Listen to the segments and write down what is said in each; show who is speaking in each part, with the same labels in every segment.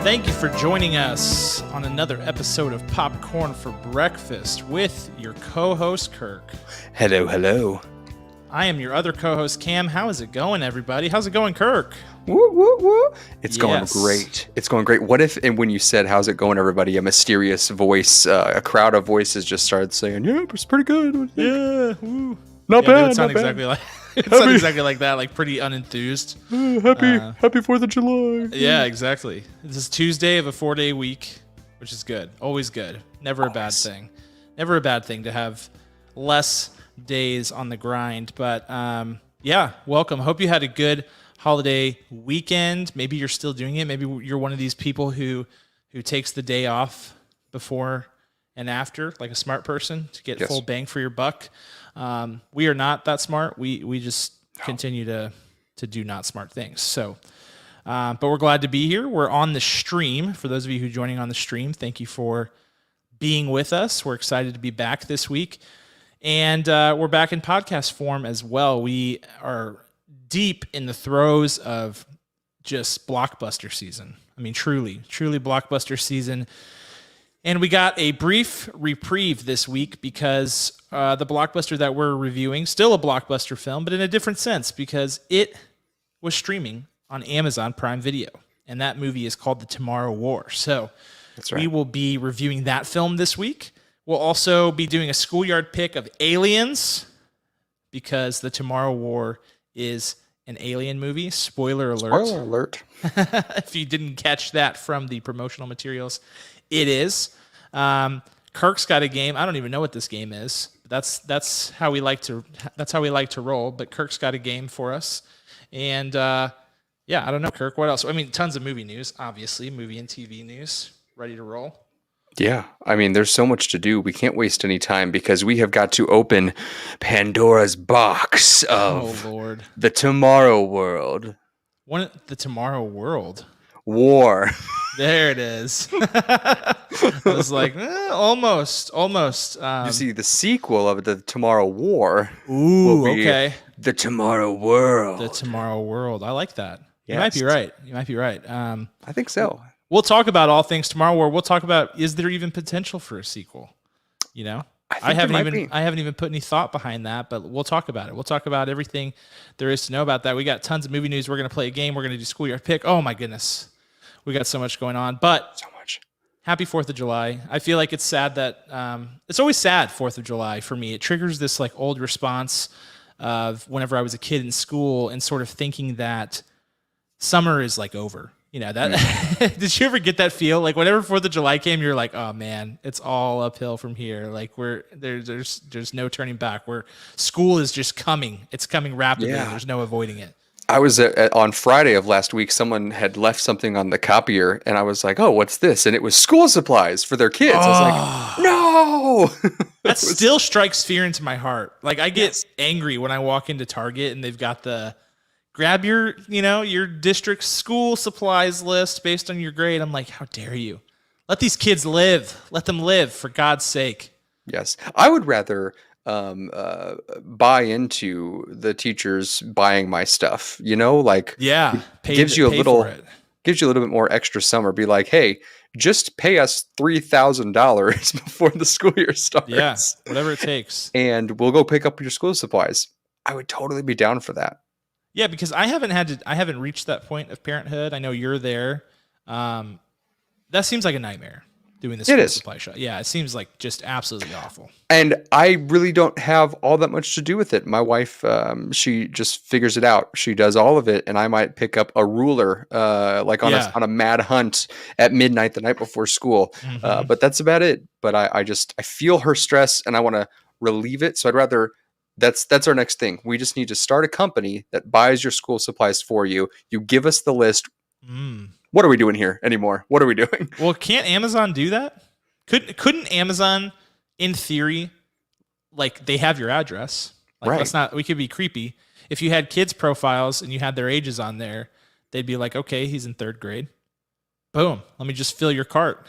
Speaker 1: Thank you for joining us on another episode of Popcorn for Breakfast with your co-host, Kirk.
Speaker 2: Hello, hello.
Speaker 1: I am your other co-host, Cam. How is it going, everybody? How's it going, Kirk?
Speaker 2: Woo, woo, woo. It's going great. It's going great. What if, and when you said, how's it going, everybody, a mysterious voice, a crowd of voises just started saying, yeah, it's pretty good.
Speaker 1: Yeah, woo.
Speaker 2: Not bad,
Speaker 1: It would sound
Speaker 2: not
Speaker 1: exactly
Speaker 2: bad.
Speaker 1: like it sound exactly like that, like pretty unenthused.
Speaker 2: Happy 4th of July.
Speaker 1: Yeah, exactly. This is Tuesday of a 4-day week, which is good. Always good. Never a bad thing. Never a bad thing to have less days on the grind. But yeah, welcome. Hope you had a good holiday weekend. Maybe you're still doing it. Maybe you're one of these people who takes the day off before and after, like a smart person, to get full bang for your buck. We are not that smart. We just continue to do not smart things. So, but we're glad to be here. We're on the stream. For those of you who are joining on the stream, thank you for being with us. We're excited to be back this week. And we're back in podcast form as well. We are deep in the throes of just blockbuster season. I mean, truly blockbuster season. And we got a brief reprieve this week because the blockbuster that we're reviewing, still a blockbuster film, but in a different sense because it was streaming on Amazon Prime Video. And that movie is called The Tomorrow War. So that's right. We will be reviewing that film this week. We'll also be doing a Schoolyard pick of Aliens because The Tomorrow War is an alien movie. Spoiler alert.
Speaker 2: Spoiler alert.
Speaker 1: If you didn't catch that from the promotional materials, it is. Kirk's got a game. I don't even know what this game is. That's how we like to roll. But Kirk's got a game for us, and yeah, I don't know, Kirk. What else? I mean, tons of movie news, obviously, movie and TV news. Ready to roll?
Speaker 2: Yeah, I mean, there's so much to do. We can't waste any time because we have got to open Pandora's box of the Tomorrow World.
Speaker 1: The Tomorrow World?
Speaker 2: War.
Speaker 1: There it is. I was like, almost.
Speaker 2: You see, the sequel of the Tomorrow War.
Speaker 1: Ooh, okay.
Speaker 2: The Tomorrow World.
Speaker 1: The Tomorrow World. I like that.
Speaker 2: Yes.
Speaker 1: You might be right.
Speaker 2: I think so.
Speaker 1: We'll talk about all things Tomorrow War. We'll talk about, is there even potential for a sequel? You know, I haven't even put any thought behind that, but we'll talk about it. We'll talk about everything there is to know about that. We got tons of movie news. We're going to play a game. We're going to do Schoolyard pick. Oh my goodness. We got so much going on, but
Speaker 2: so much.
Speaker 1: Happy 4th of July. I feel like it's sad that, it's always sad 4th of July for me. It triggers this like old response of whenever I was a kid in school and sort of thinking that summer is like over. You know, that did you ever get that feel? Like whenever 4th of July came, you're like, oh man, it's all uphill from here. Like there's no turning back. School is just coming. It's coming rapidly. Yeah. There's no avoiding it.
Speaker 2: I was on Friday of last week, someone had left something on the copier and I was like, oh, what's this? And it was school supplies for their kids. I was like, no.
Speaker 1: That still strikes fear into my heart. Like I get angry when I walk into Target and they've got the grab your district school supplies list based on your grade. I'm like, how dare you? Let these kids live. Let them live, for God's sake.
Speaker 2: Yes. I would rather buy into the teachers buying my stuff, gives you a little bit more extra summer. Be like, hey, just pay us $3,000 before the school year starts.
Speaker 1: Yeah, whatever it takes.
Speaker 2: And we'll go pick up your school supplies. I would totally be down for that.
Speaker 1: Yeah, because I haven't reached that point of parenthood. I know you're there. That seems like a nightmare. Doing this school supply shop. Yeah, it seems like just absolutely awful. And
Speaker 2: I really don't have all that much to do with it. My wife, she just figures it out. She does all of it, and I might pick up a ruler, on a mad hunt at midnight the night before school. Mm-hmm. But that's about it. But I feel her stress, and I want to relieve it. So I'd rather. That's our next thing. We just need to start a company that buys your school supplies for you. You give us the list. What are we doing here anymore? What are we doing?
Speaker 1: Well, can't Amazon do that? Couldn't Amazon, in theory, like they have your address? Like, right. We could be creepy. If you had kids' profiles and you had their ages on there, they'd be like, okay, he's in 3rd grade. Boom. Let me just fill your cart.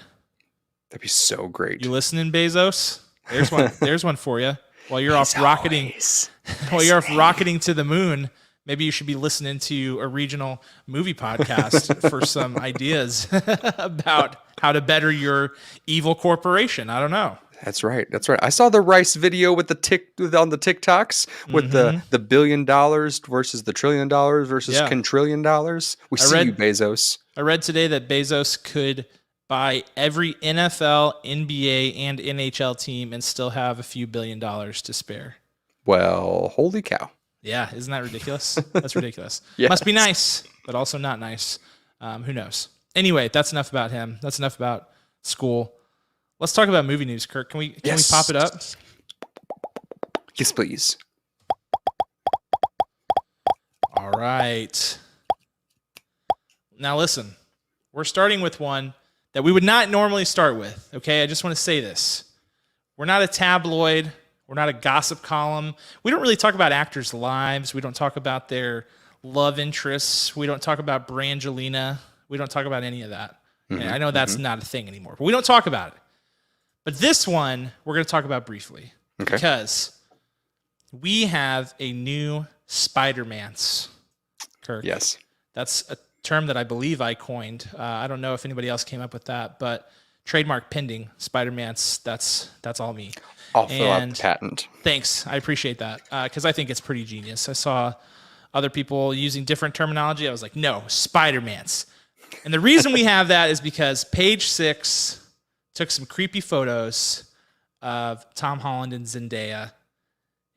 Speaker 2: That'd be so great.
Speaker 1: You listening, Bezos? There's one for you. While you're off rocketing to the moon, Maybe you should be listening to a regional movie podcast for some ideas about how to better your evil corporation. I don't know.
Speaker 2: That's right. That's right. I saw the Rice video with on the TikToks with the $1 billion versus the $1 trillion versus quintillion dollars. We see you, Bezos.
Speaker 1: I read today that Bezos could buy every NFL, NBA, and NHL team and still have a few $1 billion to spare.
Speaker 2: Well, holy cow.
Speaker 1: Yeah, isn't that ridiculous? That's ridiculous.
Speaker 2: Yes.
Speaker 1: Must be nice, but also not nice. Who knows? Anyway, that's enough about him. That's enough about school. Let's talk about movie news, Kirk. Can we pop it up?
Speaker 2: Yes, please.
Speaker 1: All right. Now listen, we're starting with one that we would not normally start with, okay? I just want to say this. We're not a tabloid. We're not a gossip column. We don't really talk about actors' lives. We don't talk about their love interests. We don't talk about Brangelina. We don't talk about any of that. And I know that's not a thing anymore, but we don't talk about it. But this one, we're going to talk about briefly.
Speaker 2: Okay.
Speaker 1: Because we have a new Spider-Mance, Kirk.
Speaker 2: Yes.
Speaker 1: That's a term that I believe I coined. I don't know if anybody else came up with that, but trademark pending, Spider-Mance, that's all me.
Speaker 2: I'll fill out the patent.
Speaker 1: Thanks. I appreciate that because I think it's pretty genius. I saw other people using different terminology. I was like, no, Spider-Mance. And the reason we have that is because Page Six took some creepy photos of Tom Holland and Zendaya,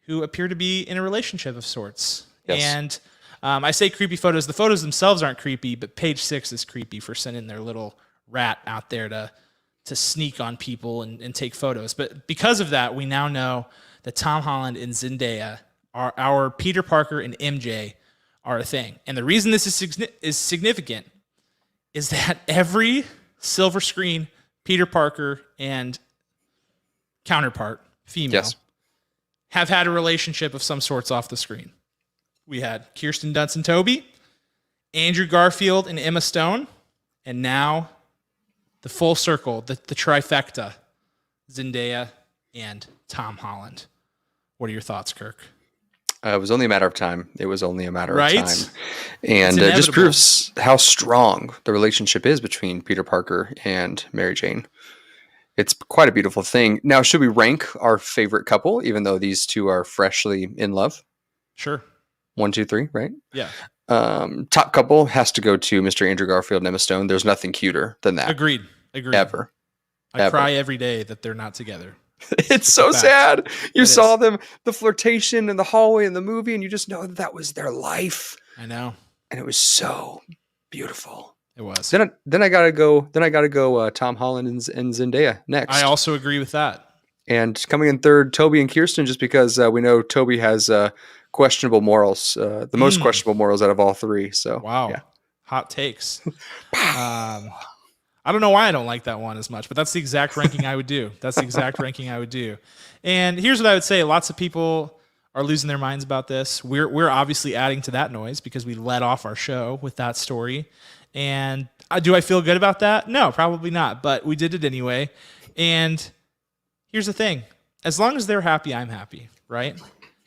Speaker 1: who appear to be in a relationship of sorts. Yes. And I say creepy photos. The photos themselves aren't creepy, but Page Six is creepy for sending their little rat out there to sneak on people and take photos. But because of that, we now know that Tom Holland and Zendaya, are our Peter Parker and MJ, are a thing. And the reason this is significant is that every silver screen Peter Parker and counterpart, female, have had a relationship of some sorts off the screen. We had Kirsten Dunst and Toby, Andrew Garfield and Emma Stone, and now the full circle, the trifecta, Zendaya and Tom Holland. What are your thoughts, Kirk?
Speaker 2: It was only a matter of time. It was only a matter
Speaker 1: right?
Speaker 2: of time. And it just proves how strong the relationship is between Peter Parker and Mary Jane. It's quite a beautiful thing. Now, should we rank our favorite couple, even though these two are freshly in love?
Speaker 1: Sure.
Speaker 2: 1, 2, 3, right?
Speaker 1: Yeah.
Speaker 2: Top couple has to go to Mr. Andrew Garfield and Emma Stone. There's nothing cuter than that.
Speaker 1: Agreed.
Speaker 2: Ever.
Speaker 1: I cry every day that they're not together.
Speaker 2: It's so sad. You saw them, the flirtation in the hallway in the movie, and you just know that was their life.
Speaker 1: I know.
Speaker 2: And it was so beautiful.
Speaker 1: It was.
Speaker 2: Then I gotta go Tom Holland and Zendaya next.
Speaker 1: I also agree with that.
Speaker 2: And coming in third, Toby and Kirsten, just because we know Toby has questionable morals, the most questionable morals out of all three. So
Speaker 1: wow,
Speaker 2: yeah.
Speaker 1: Hot takes. I don't know why I don't like that one as much, but that's the exact ranking I would do. And here's what I would say: lots of people are losing their minds about this. We're obviously adding to that noise because we led off our show with that story. And do I feel good about that? No, probably not. But we did it anyway. And here's the thing: as long as they're happy, I'm happy, right?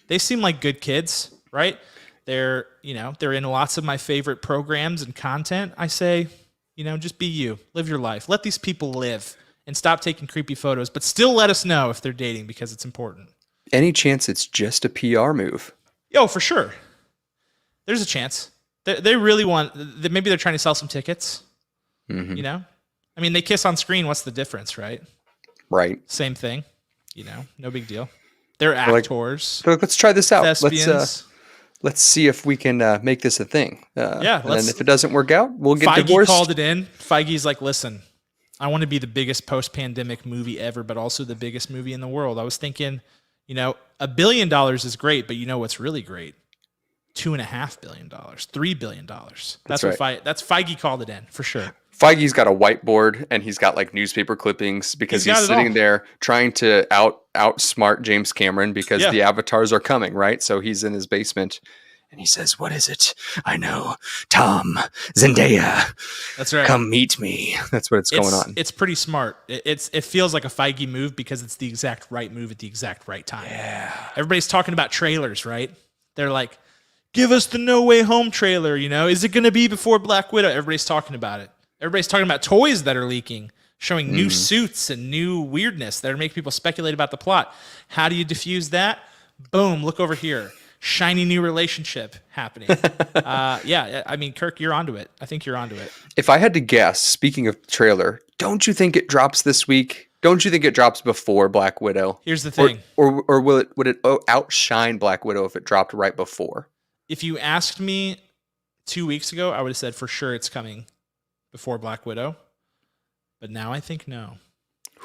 Speaker 1: They seem like good kids, right? They're in lots of my favorite programs and content. I say, just be you, live your life, let these people live, and stop taking creepy photos. But still, let us know if they're dating because it's important.
Speaker 2: Any chance it's just a PR move?
Speaker 1: Yo, for sure. There's a chance. They really want. Maybe they're trying to sell some tickets. Mm-hmm. I mean, they kiss on screen. What's the difference, right?
Speaker 2: Right.
Speaker 1: Same thing. No big deal. They're actors.
Speaker 2: Let's try this out.
Speaker 1: Thespians.
Speaker 2: Let's see if we can make this a thing. And if it doesn't work out, we'll get
Speaker 1: Feige
Speaker 2: divorced.
Speaker 1: Called it in. Feige's like, listen, I want to be the biggest post-pandemic movie ever, but also the biggest movie in the world. I was thinking, $1 billion is great, but what's really great? $2.5 billion, $3 billion. That's right. That's Feige called it in for sure.
Speaker 2: Feige's got a whiteboard and he's got like newspaper clippings because he's sitting there trying to outsmart James Cameron because the avatars are coming, right? So he's in his basement and he says, "What is it? I know. Tom, Zendaya.
Speaker 1: That's right.
Speaker 2: Come meet me." That's what's going on.
Speaker 1: It's pretty smart. It feels like a Feige move because it's the exact right move at the exact right time.
Speaker 2: Yeah.
Speaker 1: Everybody's talking about trailers, right? They're like, give us the No Way Home trailer. Is it going to be before Black Widow? Everybody's talking about it. Everybody's talking about toys that are leaking, showing new suits and new weirdness that are making people speculate about the plot. How do you diffuse that? Boom, look over here. Shiny new relationship happening. I mean, Kirk, you're onto it. I think you're onto it.
Speaker 2: If I had to guess, speaking of trailer, don't you think it drops this week? Don't you think it drops before Black Widow?
Speaker 1: Here's the thing.
Speaker 2: Or would it outshine Black Widow if it dropped right before?
Speaker 1: If you asked me 2 weeks ago, I would have said for sure it's coming before Black Widow. But now I think no.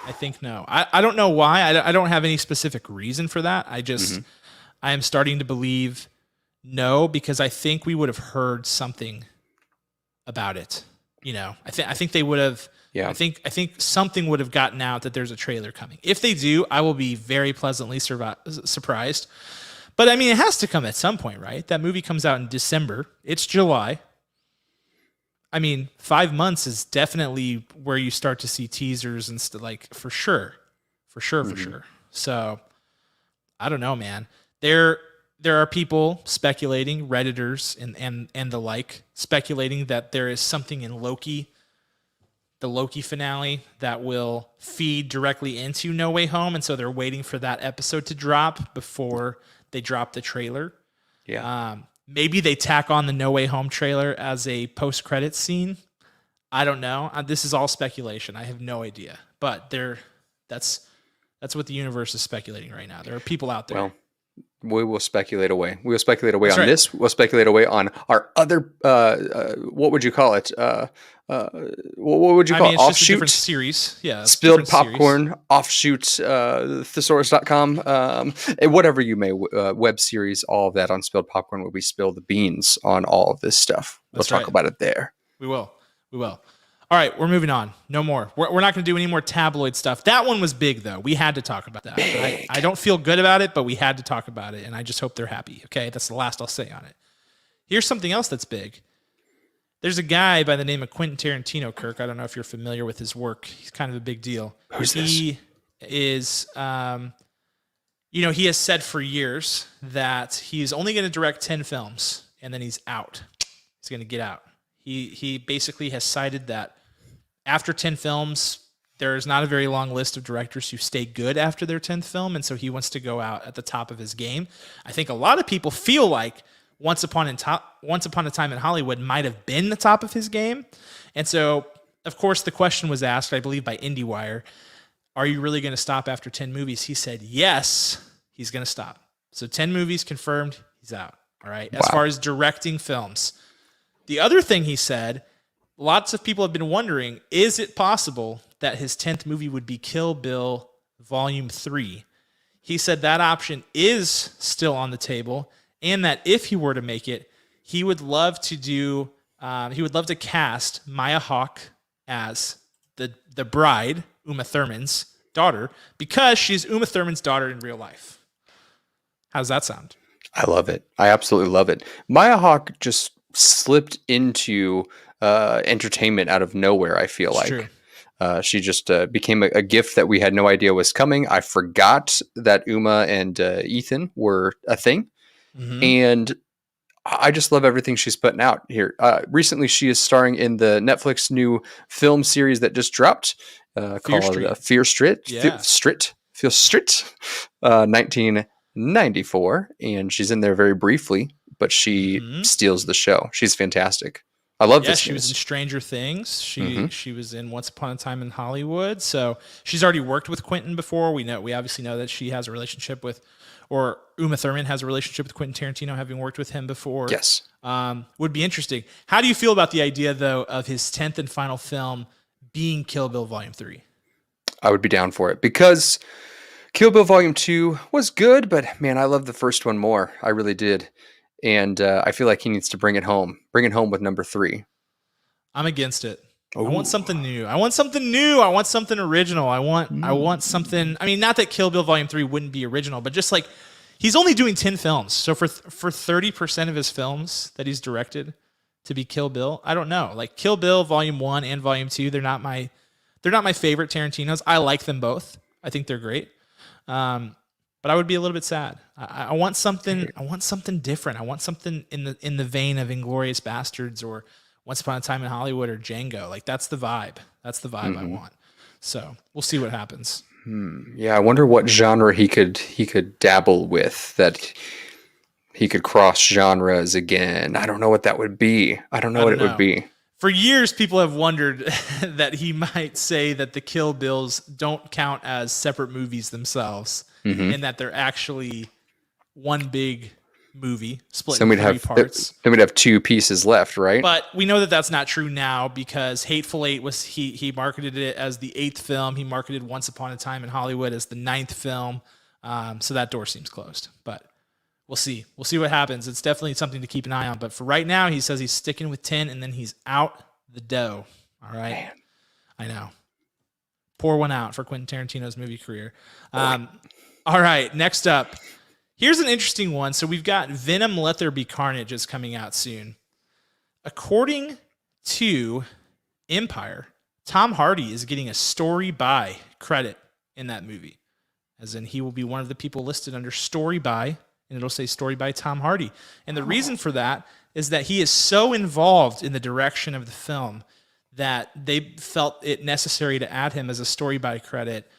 Speaker 1: I don't know why. I don't have any specific reason for that. I am starting to believe no, because I think we would have heard something about it. I think they would have. Yeah. I think something would have gotten out that there's a trailer coming. If they do, I will be very pleasantly surprised. But I mean, it has to come at some point, right? That movie comes out in December. It's July. I mean, 5 months is definitely where you start to see teasers and stuff, like, for sure. So I don't know, man. There are people speculating, Redditors and the like, speculating that there is something in Loki, the Loki finale, that will feed directly into No Way Home, and so they're waiting for that episode to drop before they drop the trailer.
Speaker 2: Yeah.
Speaker 1: Maybe they tack on the No Way Home trailer as a post-credits scene. I don't know. This is all speculation. I have no idea. But that's what the universe is speculating right now. There are people out there.
Speaker 2: Well, we will speculate away. We will speculate away
Speaker 1: That's
Speaker 2: on
Speaker 1: right.
Speaker 2: this. We'll speculate away on our other, what would you call it? What would you call it?
Speaker 1: It's just a
Speaker 2: Offshoot?
Speaker 1: different series. Yeah. it's a
Speaker 2: Spilled
Speaker 1: different series.
Speaker 2: Popcorn, Offshoot, thesaurus.com, and whatever you may, web series, all of that on Spilled Popcorn, where we spill the beans on all of this stuff. We'll
Speaker 1: That's
Speaker 2: talk
Speaker 1: right.
Speaker 2: about it there.
Speaker 1: We will. All right, we're moving on. No more. We're not going to do any more tabloid stuff. That one was big, though. We had to talk about that. I don't feel good about it, but we had to talk about it, and I just hope they're happy. Okay, that's the last I'll say on it. Here's something else that's big. There's a guy by the name of Quentin Tarantino, Kirk. I don't know if you're familiar with his work. He's kind of a big deal.
Speaker 2: Who's
Speaker 1: he is, he has said for years that he's only going to direct 10 films, and then he's out. He's going to get out. He basically has cited that after 10 films, there is not a very long list of directors who stay good after their 10th film, and so he wants to go out at the top of his game. I think a lot of people feel like Once Upon a Time in Hollywood might have been the top of his game. And so, of course, the question was asked, I believe, by IndieWire, are you really going to stop after 10 movies? He said, yes, he's going to stop. So 10 movies confirmed, he's out. All right. As far as directing films. The other thing he said, lots of people have been wondering, is it possible that his 10th movie would be Kill Bill Volume 3? He said that option is still on the table, and that if he were to make it, he would love to cast Maya Hawke as the bride, Uma Thurman's daughter, because she's Uma Thurman's daughter in real life. How's that sound?
Speaker 2: I love it. I absolutely love it. Maya Hawke just slipped into entertainment out of nowhere, I feel like.
Speaker 1: True.
Speaker 2: She just became a gift that we had no idea was coming. I forgot that Uma and Ethan were a thing. Mm-hmm. And I just love everything she's putting out here. Recently, she is starring in the Netflix new film series that just dropped called Fear Street.
Speaker 1: Yeah.
Speaker 2: Fear Street, 1994. And she's in there very briefly, but she steals the show. She's fantastic. I love this.
Speaker 1: She was in Stranger Things. She was in Once Upon a Time in Hollywood. So she's already worked with Quentin before. We obviously know that she has a relationship with, or Uma Thurman has a relationship with Quentin Tarantino, having worked with him before.
Speaker 2: Yes.
Speaker 1: Would be interesting. How do you feel about the idea, though, of his 10th and final film being Kill Bill Volume 3?
Speaker 2: I would be down for it because Kill Bill Volume 2 was good, but man, I love the first one more. I really did. And I feel like he needs to bring it home. Bring it home with number 3.
Speaker 1: I'm against it.
Speaker 2: Ooh.
Speaker 1: I want something new. I want something original. I want something. I mean, not that Kill Bill Volume 3 wouldn't be original, but just like he's only doing 10 films. So for 30% of his films that he's directed to be Kill Bill, I don't know. Like Kill Bill Volume 1 and Volume 2, they're not my favorite Tarantino's. I like them both. I think they're great. But but I would be a little bit sad. I want something. I want something different. I want something in the vein of Inglourious Bastards or Once Upon a Time in Hollywood or Django. Like that's the vibe. That's the vibe I want. So we'll see what happens.
Speaker 2: Yeah, I wonder what genre he could dabble with, that he could cross genres again. I don't know what that would be. I don't know what it would be.
Speaker 1: For years, people have wondered that he might say that the Kill Bills don't count as separate movies themselves, and that they're actually one big movie split in three parts.
Speaker 2: Then we'd have two pieces left, right?
Speaker 1: But we know that that's not true now because Hateful Eight was he marketed it as the 8th film. He marketed Once Upon a Time in Hollywood as the 9th film. So that door seems closed. But we'll see. We'll see what happens. It's definitely something to keep an eye on. But for right now, he says he's sticking with 10, and then he's out the dough. All right. Man. I know. Pour one out for Quentin Tarantino's movie career. All right. Next up. Here's an interesting one. So we've got Venom Let There Be Carnage is coming out soon. According to Empire, Tom Hardy is getting a story by credit in that movie. As in, he will be one of the people listed under story by, and it'll say story by Tom Hardy. And the reason for that is that he is so involved in the direction of the film that they felt it necessary to add him as a story by credit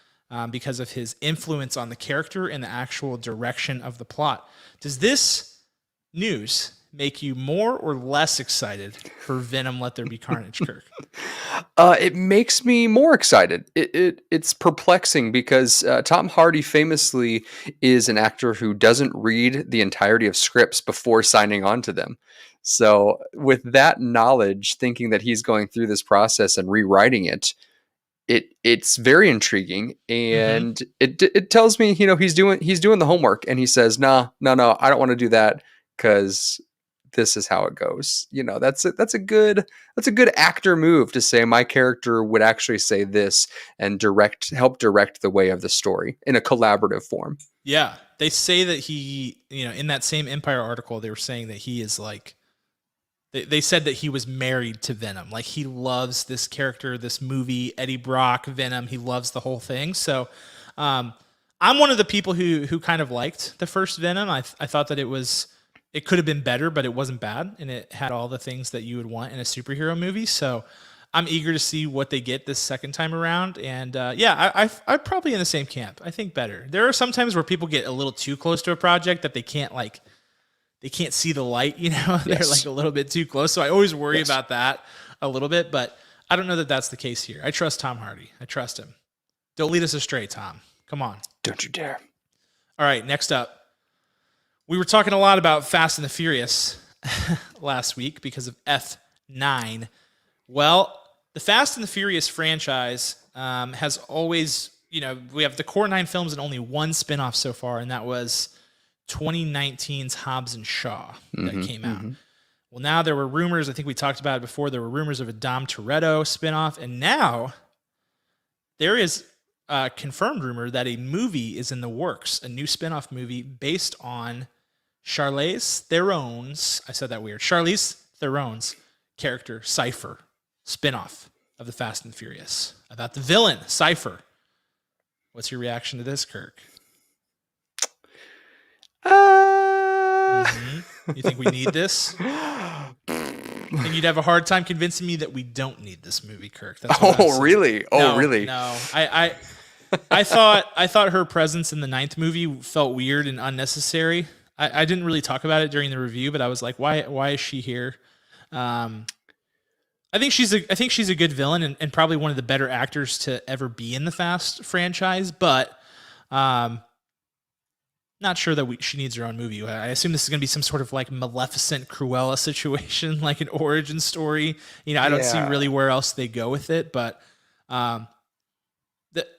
Speaker 1: because of his influence on the character and the actual direction of the plot. Does this news make you more or less excited for Venom Let There Be Carnage, Kirk?
Speaker 2: It makes me more excited. It's perplexing because Tom Hardy famously is an actor who doesn't read the entirety of scripts before signing on to them. So with that knowledge, thinking that he's going through this process and rewriting it's very intriguing, and it tells me, he's doing the homework, and he says, no, I don't want to do that because this is how it goes. That's a good actor move to say my character would actually say this and help direct the way of the story in a collaborative form.
Speaker 1: Yeah, they say that he, in that same Empire article, they were saying that he is like. They said that he was married to Venom. Like, he loves this character, this movie, Eddie Brock, Venom. He loves the whole thing. So I'm one of the people who kind of liked the first Venom. I thought that it could have been better, but it wasn't bad. And it had all the things that you would want in a superhero movie. So I'm eager to see what they get this second time around. And I'm probably in the same camp. I think better. There are some times where people get a little too close to a project that they can't see the light, they're like a little bit too close. So I always worry about that a little bit, but I don't know that that's the case here. I trust Tom Hardy. I trust him. Don't lead us astray, Tom. Come on.
Speaker 2: Don't you dare.
Speaker 1: All right. Next up, we were talking a lot about Fast and the Furious last week because of F9. Well, the Fast and the Furious franchise has always, we have the core 9 films and only one spinoff so far, and that was 2019's Hobbs and Shaw that came out. Well, now there were rumors, I think we talked about it before, there were rumors of a Dom Toretto spinoff, and now there is a confirmed rumor that a movie is in the works, a new spinoff movie based on Charlize Theron's, I said that weird, Charlize Theron's character, Cypher, spinoff of the Fast and Furious, about the villain, Cypher. What's your reaction to this, Kirk? You think we need this? And you'd have a hard time convincing me that we don't need this movie, Kirk. That's what
Speaker 2: really?
Speaker 1: No,
Speaker 2: really?
Speaker 1: No. I thought her presence in the 9th movie felt weird and unnecessary. I didn't really talk about it during the review, but I was like, why is she here? I think she's a good villain and probably one of the better actors to ever be in the Fast franchise, but not sure that she needs her own movie. I assume this is going to be some sort of like Maleficent Cruella situation, like an origin story. I don't see really where else they go with it, but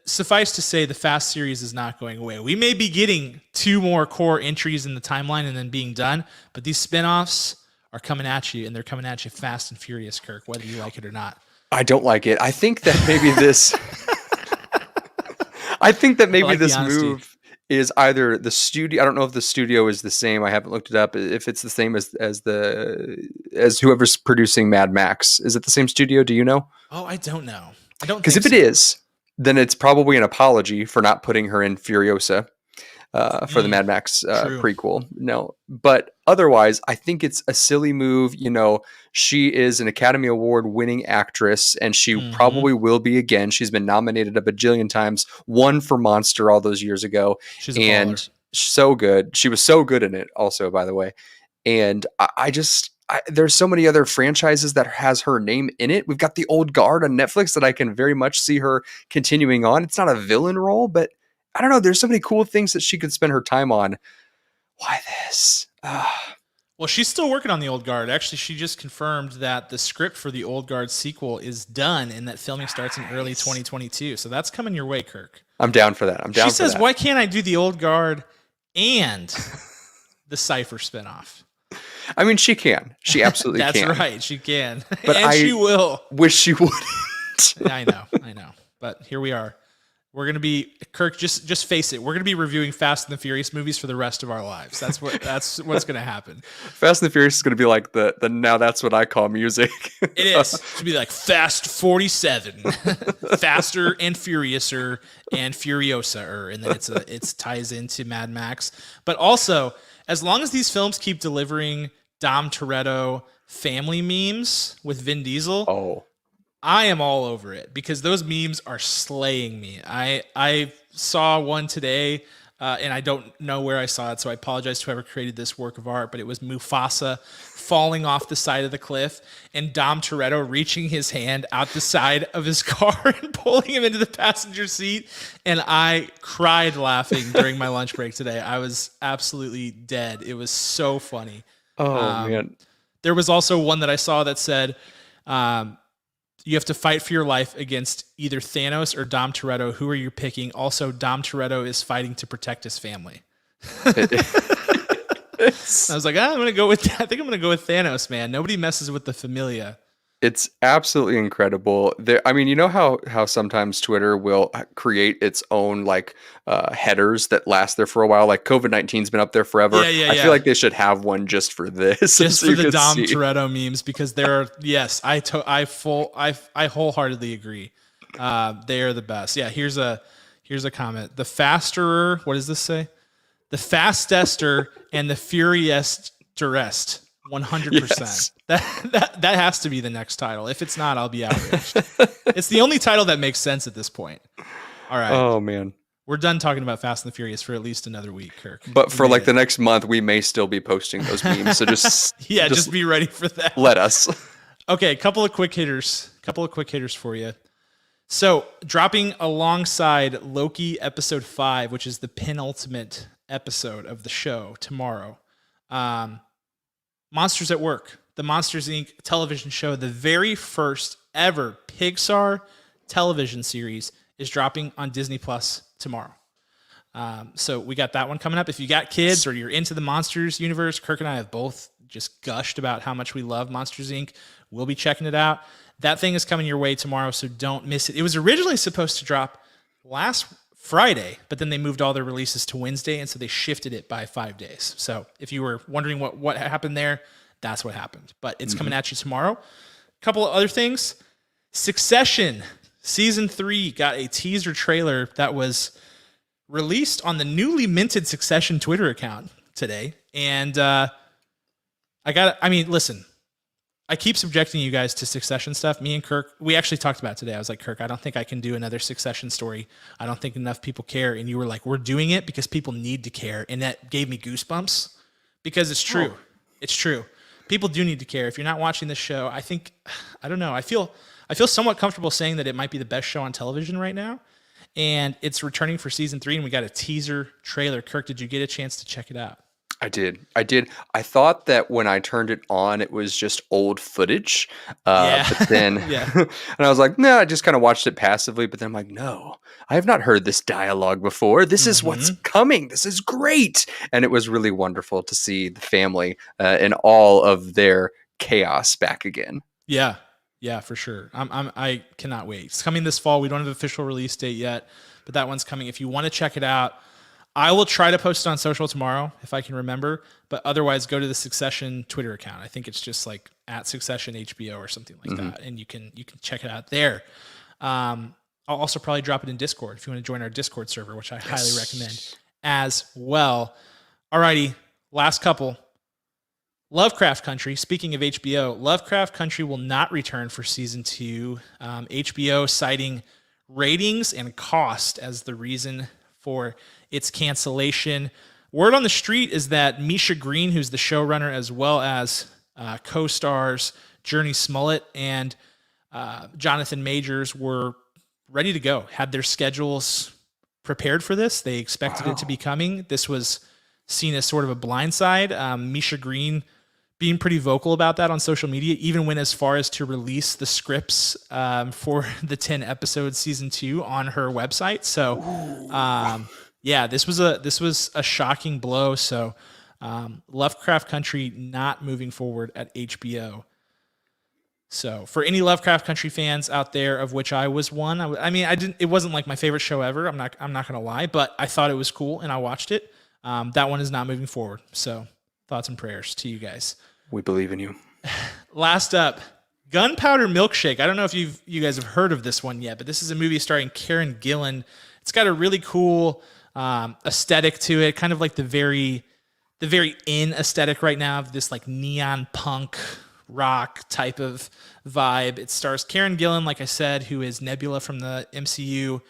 Speaker 1: suffice to say, the Fast series is not going away. We may be getting 2 more core entries in the timeline and then being done, but these spinoffs are coming at you, and they're coming at you fast and furious, Kirk, whether you like it or not.
Speaker 2: I don't like it. I think that maybe this this move is either the studio. I don't know if the studio is the same. I haven't looked it up. If it's the same as whoever's producing Mad Max, is it the same studio? Do you know?
Speaker 1: Oh, I don't know. I don't,
Speaker 2: because if it is, then it's probably an apology for not putting her in Furiosa. for the Mad Max prequel. No, but otherwise, I think it's a silly move. You know, she is an Academy Award winning actress, and she probably will be again. She's been nominated a bajillion times, won for Monster all those years ago.
Speaker 1: She's a baller.
Speaker 2: So good. She was so good in it also, by the way. And there's so many other franchises that has her name in it. We've got The Old Guard on Netflix that I can very much see her continuing on. It's not a villain role, but I don't know. There's so many cool things that she could spend her time on. Why this?
Speaker 1: Well, she's still working on The Old Guard. Actually, she just confirmed that the script for The Old Guard sequel is done and that filming starts in early 2022. So that's coming your way, Kirk.
Speaker 2: I'm down for that.
Speaker 1: She says, why can't I do The Old Guard and the Cypher spinoff?
Speaker 2: I mean, she can. She absolutely
Speaker 1: That's
Speaker 2: can.
Speaker 1: That's right. She can.
Speaker 2: But
Speaker 1: she will.
Speaker 2: Wish she wouldn't.
Speaker 1: I know. But here we are. We're going to be, Kirk, just face it. We're going to be reviewing Fast and the Furious movies for the rest of our lives. That's what's going to happen.
Speaker 2: Fast and the Furious is going to be like the now that's what I call music.
Speaker 1: It is. It's going to be like Fast 47, Faster and Furiouser and Furiosa, and then it ties into Mad Max. But also, as long as these films keep delivering Dom Toretto family memes with Vin Diesel, I am all over it because those memes are slaying me. I saw one today, and I don't know where I saw it, so I apologize to whoever created this work of art, but it was Mufasa falling off the side of the cliff and Dom Toretto reaching his hand out the side of his car and pulling him into the passenger seat, and I cried laughing during my lunch break today. I was absolutely dead. It was so funny.
Speaker 2: Man.
Speaker 1: There was also one that I saw that said, you have to fight for your life against either Thanos or Dom Toretto. Who are you picking? Also, Dom Toretto is fighting to protect his family. I was like, I think I'm going to go with Thanos, man. Nobody messes with the familia.
Speaker 2: It's absolutely incredible. I mean, you know how sometimes Twitter will create its own headers that last there for a while. Like COVID-19's been up there forever. I feel like they should have one just for this,
Speaker 1: just for the Dom Toretto memes, because there are. Yes, I wholeheartedly agree. They are the best. Yeah, here's a comment. The faster. What does this say? The fastester and the furious durest. 100%. That has to be the next title. If it's not, I'll be outraged. It's the only title that makes sense at this point. All right.
Speaker 2: Oh man.
Speaker 1: We're done talking about Fast and the Furious for at least another week, Kirk.
Speaker 2: But for the next month, we may still be posting those memes. So just
Speaker 1: just be ready for that.
Speaker 2: Let us.
Speaker 1: Okay, couple of quick hitters for you. So, dropping alongside Loki episode 5, which is the penultimate episode of the show tomorrow. Monsters at Work, the Monsters, Inc. television show, the very first ever Pixar television series, is dropping on Disney Plus tomorrow. So we got that one coming up. If you got kids or you're into the Monsters universe, Kirk and I have both just gushed about how much we love Monsters, Inc. We'll be checking it out. That thing is coming your way tomorrow, so don't miss it. It was originally supposed to drop last Friday, but then they moved all their releases to Wednesday, and so they shifted it by 5 days. So if you were wondering what happened there, that's what happened. But it's coming at you tomorrow. A couple of other things. Succession Season 3 got a teaser trailer that was released on the newly minted Succession Twitter account today. And listen, I keep subjecting you guys to Succession stuff. Me and Kirk, we actually talked about it today. I was like, Kirk, I don't think I can do another Succession story. I don't think enough people care. And you were like, we're doing it because people need to care. And that gave me goosebumps because it's true. It's true. People do need to care. If you're not watching this show, I don't know. I feel somewhat comfortable saying that it might be the best show on television right now. And it's returning for season 3, and we got a teaser trailer. Kirk, did you get a chance to check it out?
Speaker 2: I did. I thought that when I turned it on, it was just old footage. But then, and I was like, no, I just kind of watched it passively. But then I'm like, no, I have not heard this dialogue before. This is what's coming. This is great. And it was really wonderful to see the family and all of their chaos back again.
Speaker 1: Yeah. Yeah, for sure. I cannot wait. It's coming this fall. We don't have an official release date yet, but that one's coming. If you want to check it out, I will try to post it on social tomorrow if I can remember, but otherwise go to the Succession Twitter account. I think it's just like @Succession HBO or something like that, and you can check it out there. I'll also probably drop it in Discord if you want to join our Discord server, which I highly recommend as well. Alrighty, last couple. Lovecraft Country. Speaking of HBO, Lovecraft Country will not return for season 2. HBO citing ratings and cost as the reason for its cancellation. Word on the street is that Misha Green, who's the showrunner, as well as co-stars Journey Smollett and Jonathan Majors, were ready to go, had their schedules prepared for this. They expected it to be coming. This was seen as sort of a blindside. Misha Green being pretty vocal about that on social media, even went as far as to release the scripts for the 10 episode season 2 on her website. So, yeah, this was a shocking blow. So, Lovecraft Country not moving forward at HBO. So, for any Lovecraft Country fans out there, of which I was one, it wasn't like my favorite show ever. I'm not going to lie, but I thought it was cool and I watched it. That one is not moving forward. So, thoughts and prayers to you guys.
Speaker 2: We believe in you.
Speaker 1: Last up, Gunpowder Milkshake. I don't know if you guys have heard of this one yet, but this is a movie starring Karen Gillan. It's got a really cool aesthetic to it, kind of like the very in aesthetic right now of this like neon punk rock type of vibe. It stars Karen Gillan, like I said, who is Nebula from the MCU,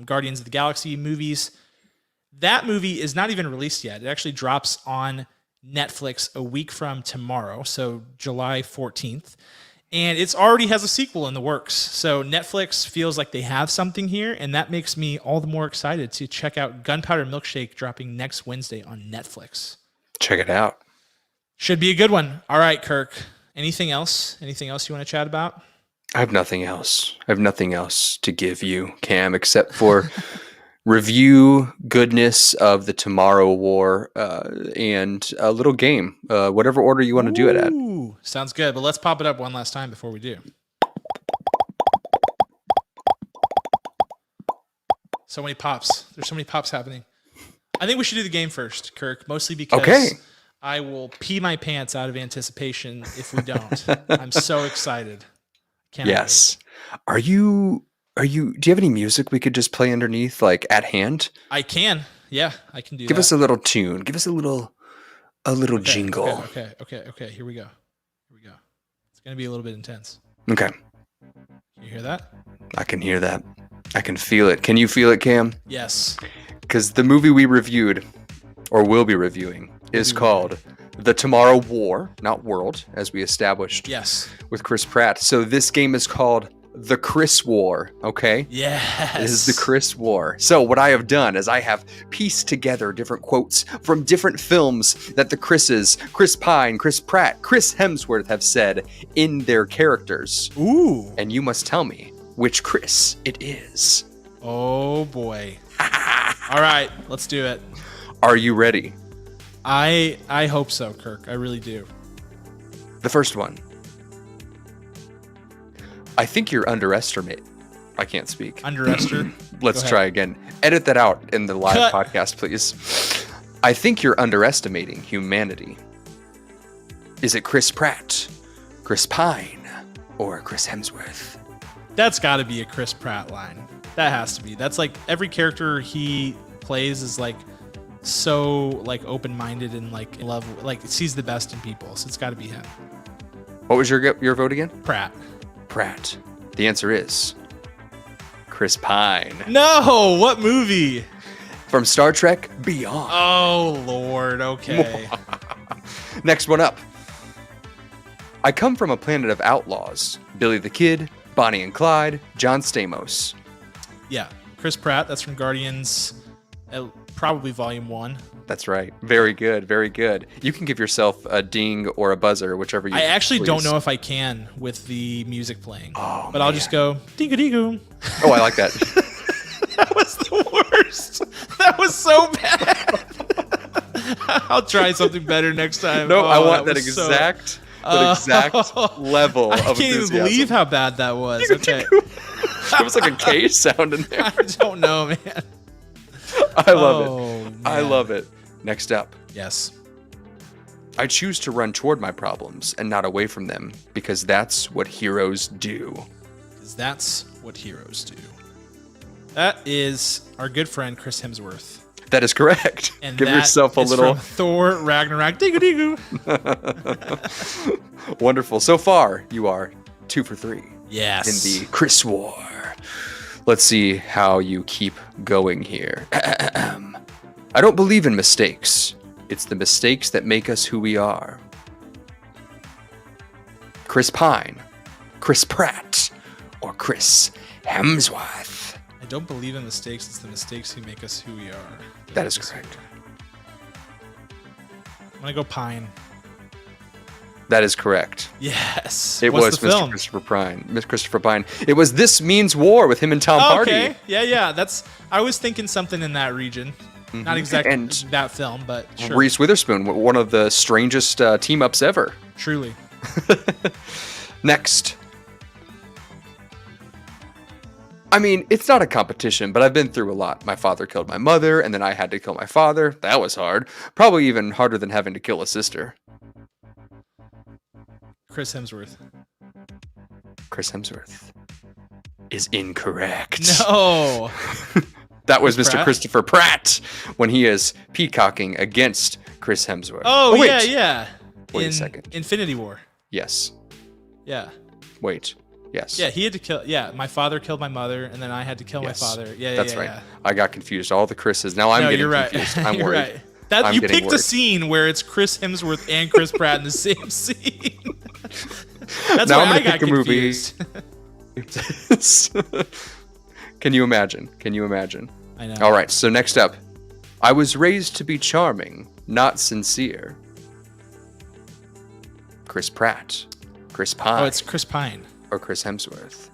Speaker 1: Guardians of the Galaxy movies. That movie is not even released yet. It actually drops on Netflix a week from tomorrow, so July 14th. And it's already has a sequel in the works. So Netflix feels like they have something here, and that makes me all the more excited to check out Gunpowder Milkshake dropping next Wednesday on Netflix.
Speaker 2: Check it out.
Speaker 1: Should be a good one. All right, Kirk. Anything else? Anything else you want to chat about?
Speaker 2: I have nothing else. I have nothing else to give you, Cam, except for review goodness of the Tomorrow War and a little game, whatever order you want to do it at.
Speaker 1: Sounds good, but let's pop it up one last time before we do. So many pops. There's so many pops happening. I think we should do the game first, Kirk, mostly because I will pee my pants out of anticipation if we don't. I'm so excited. Can't wait.
Speaker 2: Do you have any music we could just play underneath, like at hand?
Speaker 1: I can. Yeah, I can do that.
Speaker 2: Give us a little tune. Give us a little jingle.
Speaker 1: Okay. Here we go. It's going to be a little bit intense.
Speaker 2: Okay.
Speaker 1: Can you hear that?
Speaker 2: I can hear that. I can feel it. Can you feel it, Cam?
Speaker 1: Yes.
Speaker 2: Because the movie we reviewed, or will be reviewing, is called The Tomorrow War, not World, as we established.
Speaker 1: Yes.
Speaker 2: With Chris Pratt. So this game is called The Chris War, okay?
Speaker 1: Yes.
Speaker 2: This is the Chris War. So what I have done is I have pieced together different quotes from different films that the Chris's, Chris Pine, Chris Pratt, Chris Hemsworth have said in their characters.
Speaker 1: Ooh.
Speaker 2: And you must tell me which Chris it is.
Speaker 1: Oh, boy. All right, let's do it.
Speaker 2: Are you ready?
Speaker 1: I hope so, Kirk. I really do.
Speaker 2: The first one. I think you're underestimating. I can't speak.
Speaker 1: Underestimate.
Speaker 2: Let's try again. Edit that out in the live podcast, please. I think you're underestimating humanity. Is it Chris Pratt, Chris Pine, or Chris Hemsworth?
Speaker 1: That's got to be a Chris Pratt line. That has to be. That's like every character he plays is like so like open-minded and like in love, like sees the best in people. So it's got to be him.
Speaker 2: What was your vote again?
Speaker 1: Pratt.
Speaker 2: The answer is Chris Pine.
Speaker 1: No, what movie?
Speaker 2: From Star Trek Beyond.
Speaker 1: Oh, Lord. Okay.
Speaker 2: Next one up. I come from a planet of outlaws. Billy the Kid, Bonnie and Clyde, John Stamos.
Speaker 1: Yeah, Chris Pratt. That's from Guardians, probably Volume 1.
Speaker 2: That's right. Very good. Very good. You can give yourself a ding or a buzzer, whichever you
Speaker 1: I actually
Speaker 2: please.
Speaker 1: don't know if I can with the music playing.
Speaker 2: Oh,
Speaker 1: but I'll just go ding-a-ding-a.
Speaker 2: Oh, I like that.
Speaker 1: That was the worst. That was so bad. I'll try something better next time.
Speaker 2: No, I want that exact level of
Speaker 1: I can't even believe how bad that was. Okay.
Speaker 2: There was like a K sound in there.
Speaker 1: I don't know, man.
Speaker 2: I love it.
Speaker 1: Man.
Speaker 2: I love it. Next up.
Speaker 1: Yes.
Speaker 2: I choose to run toward my problems and not away from them because that's what heroes do.
Speaker 1: Because that's what heroes do. That is our good friend Chris Hemsworth.
Speaker 2: That is correct.
Speaker 1: And
Speaker 2: Give
Speaker 1: that
Speaker 2: yourself a
Speaker 1: is
Speaker 2: little
Speaker 1: from Thor Ragnarok. Dingu.
Speaker 2: wonderful. So far, you are 2 for 3
Speaker 1: Yes.
Speaker 2: in the Chris War. Let's see how you keep going here. I don't believe in mistakes. It's the mistakes that make us who we are. Chris Pine, Chris Pratt, or Chris Hemsworth?
Speaker 1: I don't believe in mistakes. It's the mistakes who make us who we are.
Speaker 2: That is correct.
Speaker 1: I'm going to go Pine.
Speaker 2: That is correct.
Speaker 1: Yes.
Speaker 2: It
Speaker 1: What's
Speaker 2: was
Speaker 1: the
Speaker 2: Mr.
Speaker 1: film?
Speaker 2: Christopher Pine. Mr. Christopher Pine. It was This Means War with him and Tom Hardy.
Speaker 1: Okay. Yeah. I was thinking something in that region. Not exactly
Speaker 2: And
Speaker 1: that film, but sure.
Speaker 2: Reese Witherspoon, one of the strangest team-ups ever.
Speaker 1: Truly.
Speaker 2: Next. I mean, it's not a competition, but I've been through a lot. My father killed my mother, and then I had to kill my father. That was hard. Probably even harder than having to kill a sister.
Speaker 1: Chris Hemsworth.
Speaker 2: Chris Hemsworth is incorrect.
Speaker 1: No.
Speaker 2: That was
Speaker 1: Chris
Speaker 2: Mr.
Speaker 1: Pratt?
Speaker 2: Christopher Pratt when he is peacocking against Chris Hemsworth.
Speaker 1: Oh,
Speaker 2: wait.
Speaker 1: yeah.
Speaker 2: Wait a
Speaker 1: in
Speaker 2: second.
Speaker 1: Infinity War.
Speaker 2: Yes.
Speaker 1: Yeah.
Speaker 2: Wait. Yes.
Speaker 1: Yeah, he had to kill. Yeah, my father killed my mother, and then I had to kill
Speaker 2: Yes.
Speaker 1: my father. Yeah,
Speaker 2: That's
Speaker 1: yeah,
Speaker 2: right.
Speaker 1: yeah.
Speaker 2: I got confused. All the Chris's. Now I'm
Speaker 1: No,
Speaker 2: getting
Speaker 1: you're right.
Speaker 2: confused. I'm
Speaker 1: You're
Speaker 2: worried.
Speaker 1: right. That
Speaker 2: I'm
Speaker 1: you
Speaker 2: getting
Speaker 1: picked a
Speaker 2: worried.
Speaker 1: scene where it's Chris Hemsworth and Chris Pratt in the same scene. That's
Speaker 2: Now
Speaker 1: why
Speaker 2: I'm
Speaker 1: I
Speaker 2: gonna
Speaker 1: got
Speaker 2: pick a movie.
Speaker 1: confused.
Speaker 2: Can you imagine? Can you imagine?
Speaker 1: I know.
Speaker 2: All right. So next up, I was raised to be charming, not sincere. Chris Pratt, Chris Pine,
Speaker 1: Oh, it's Chris Pine.
Speaker 2: or Chris Hemsworth.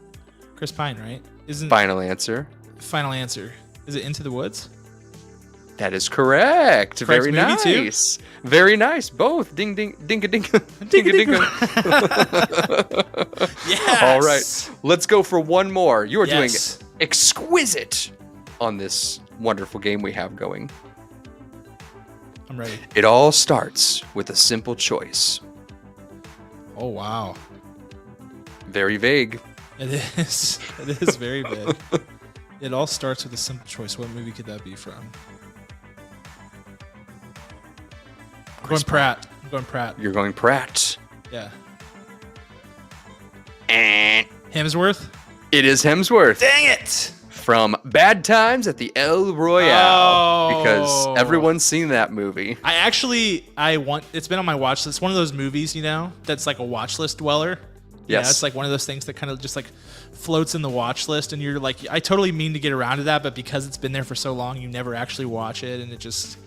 Speaker 1: Chris Pine, right? Isn't
Speaker 2: Final answer.
Speaker 1: final answer? Is it Into the Woods?
Speaker 2: That is correct.
Speaker 1: Correct
Speaker 2: Very
Speaker 1: movie, too?
Speaker 2: nice. Very nice. Both. Ding ding dinga dinga dinga dinga.
Speaker 1: Yes.
Speaker 2: All right. Let's go for one more. You are
Speaker 1: Yes.
Speaker 2: doing exquisite on this wonderful game we have going.
Speaker 1: I'm ready.
Speaker 2: It all starts with a simple choice.
Speaker 1: Oh wow.
Speaker 2: Very vague.
Speaker 1: It is. It is very big. It all starts with a simple choice. What movie could that be from? I'm going Pratt. I'm going Pratt.
Speaker 2: You're going Pratt.
Speaker 1: Yeah.
Speaker 2: Eh.
Speaker 1: Hemsworth.
Speaker 2: It is Hemsworth
Speaker 1: Dang it!
Speaker 2: from Bad Times at the El Royale.
Speaker 1: Oh.
Speaker 2: Because everyone's seen that movie.
Speaker 1: It's been on my watch list. It's one of those movies, that's like a watch list dweller. Yeah,
Speaker 2: Yes.
Speaker 1: it's like one of those things that kind of just like floats in the watch list, and you're like, I totally mean to get around to that, but because it's been there for so long, you never actually watch it, and it's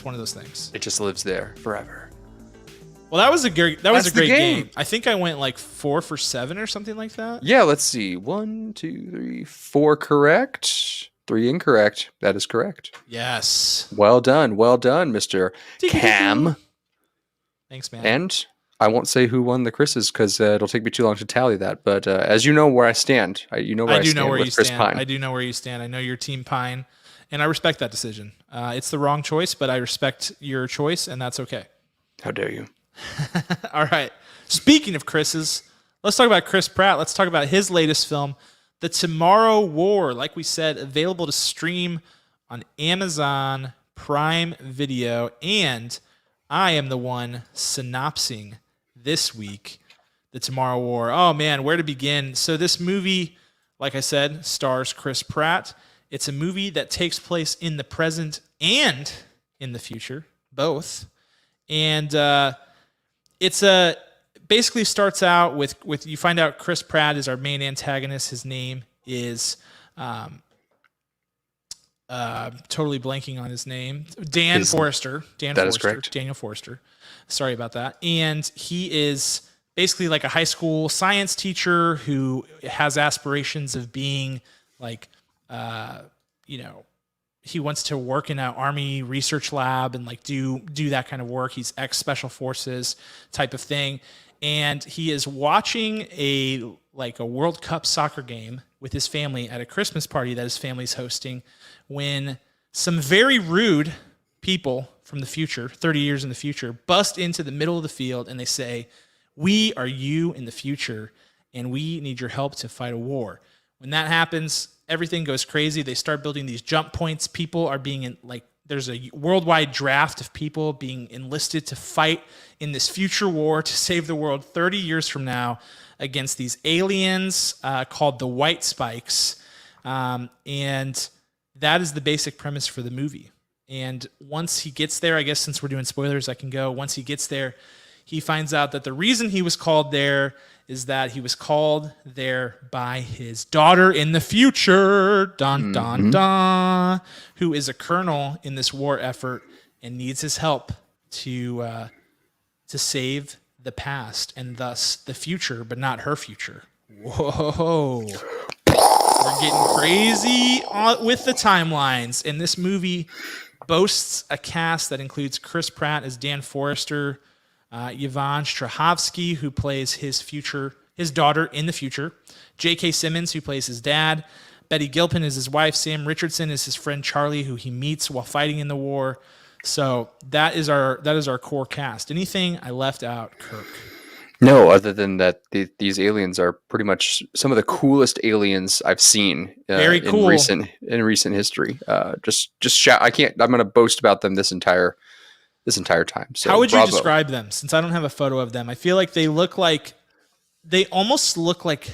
Speaker 1: one of those things.
Speaker 2: It just lives there forever.
Speaker 1: Well, that was a great
Speaker 2: That's the
Speaker 1: great
Speaker 2: game.
Speaker 1: game. I think I went like 4 for 7 or something like that.
Speaker 2: Yeah, let's see. 1, 2, 3, 4 correct. 3 incorrect. That is correct.
Speaker 1: Yes.
Speaker 2: Well done, Mr. Cam.
Speaker 1: Thanks, man.
Speaker 2: And I won't say who won the Chris's because it'll take me too long to tally that. But as you know where I stand, I do know where you
Speaker 1: stand.
Speaker 2: Pine.
Speaker 1: I do know where you stand. I know your team Pine, and I respect that decision. It's the wrong choice, but I respect your choice, and that's okay.
Speaker 2: How dare you?
Speaker 1: All right. Speaking of Chris's, let's talk about Chris Pratt. Let's talk about his latest film, The Tomorrow War. Like we said, available to stream on Amazon Prime Video, and I am the one synopsing this week, The Tomorrow War. Oh man, where to begin? So this movie, like I said, stars Chris Pratt. It's a movie that takes place in the present and in the future, both. And basically starts out with you find out Chris Pratt is our main antagonist. His name is totally blanking on his name. Forrester.
Speaker 2: That is correct.
Speaker 1: Daniel Forrester. Sorry about that. And he is basically like a high school science teacher who has aspirations of being like, he wants to work in an army research lab and like do that kind of work. He's ex-special forces type of thing. And he is watching a World Cup soccer game with his family at a Christmas party that his family's hosting when some very rude people from the future, 30 years in the future, bust into the middle of the field and they say, "We are you in the future and we need your help to fight a war." When that happens, everything goes crazy. They start building these jump points. People are being there's a worldwide draft of people being enlisted to fight in this future war to save the world 30 years from now against these aliens called the White Spikes. And that is the basic premise for the movie. And once he gets there, I guess since we're doing spoilers, I can go. Once he gets there, he finds out that the reason he was called there is that he was called there by his daughter in the future, dun, dun, dun, who is a colonel in this war effort and needs his help to save the past and thus the future, but not her future. Whoa. We're getting crazy with the timelines. And this movie boasts a cast that includes Chris Pratt as Dan Forrester, Yvonne Strahovski, who plays his daughter in the future, J.K. Simmons, who plays his dad, Betty Gilpin is his wife, Sam Richardson is his friend Charlie, who he meets while fighting in the war. So that is our core cast. Anything I left out, Kirk?
Speaker 2: No, other than that, these aliens are pretty much some of the coolest aliens I've seen.
Speaker 1: Very cool
Speaker 2: in recent history. Just shout! I'm going to boast about them this entire time. So,
Speaker 1: how would you
Speaker 2: bravo.
Speaker 1: describe them? Since I don't have a photo of them, I feel like they almost look like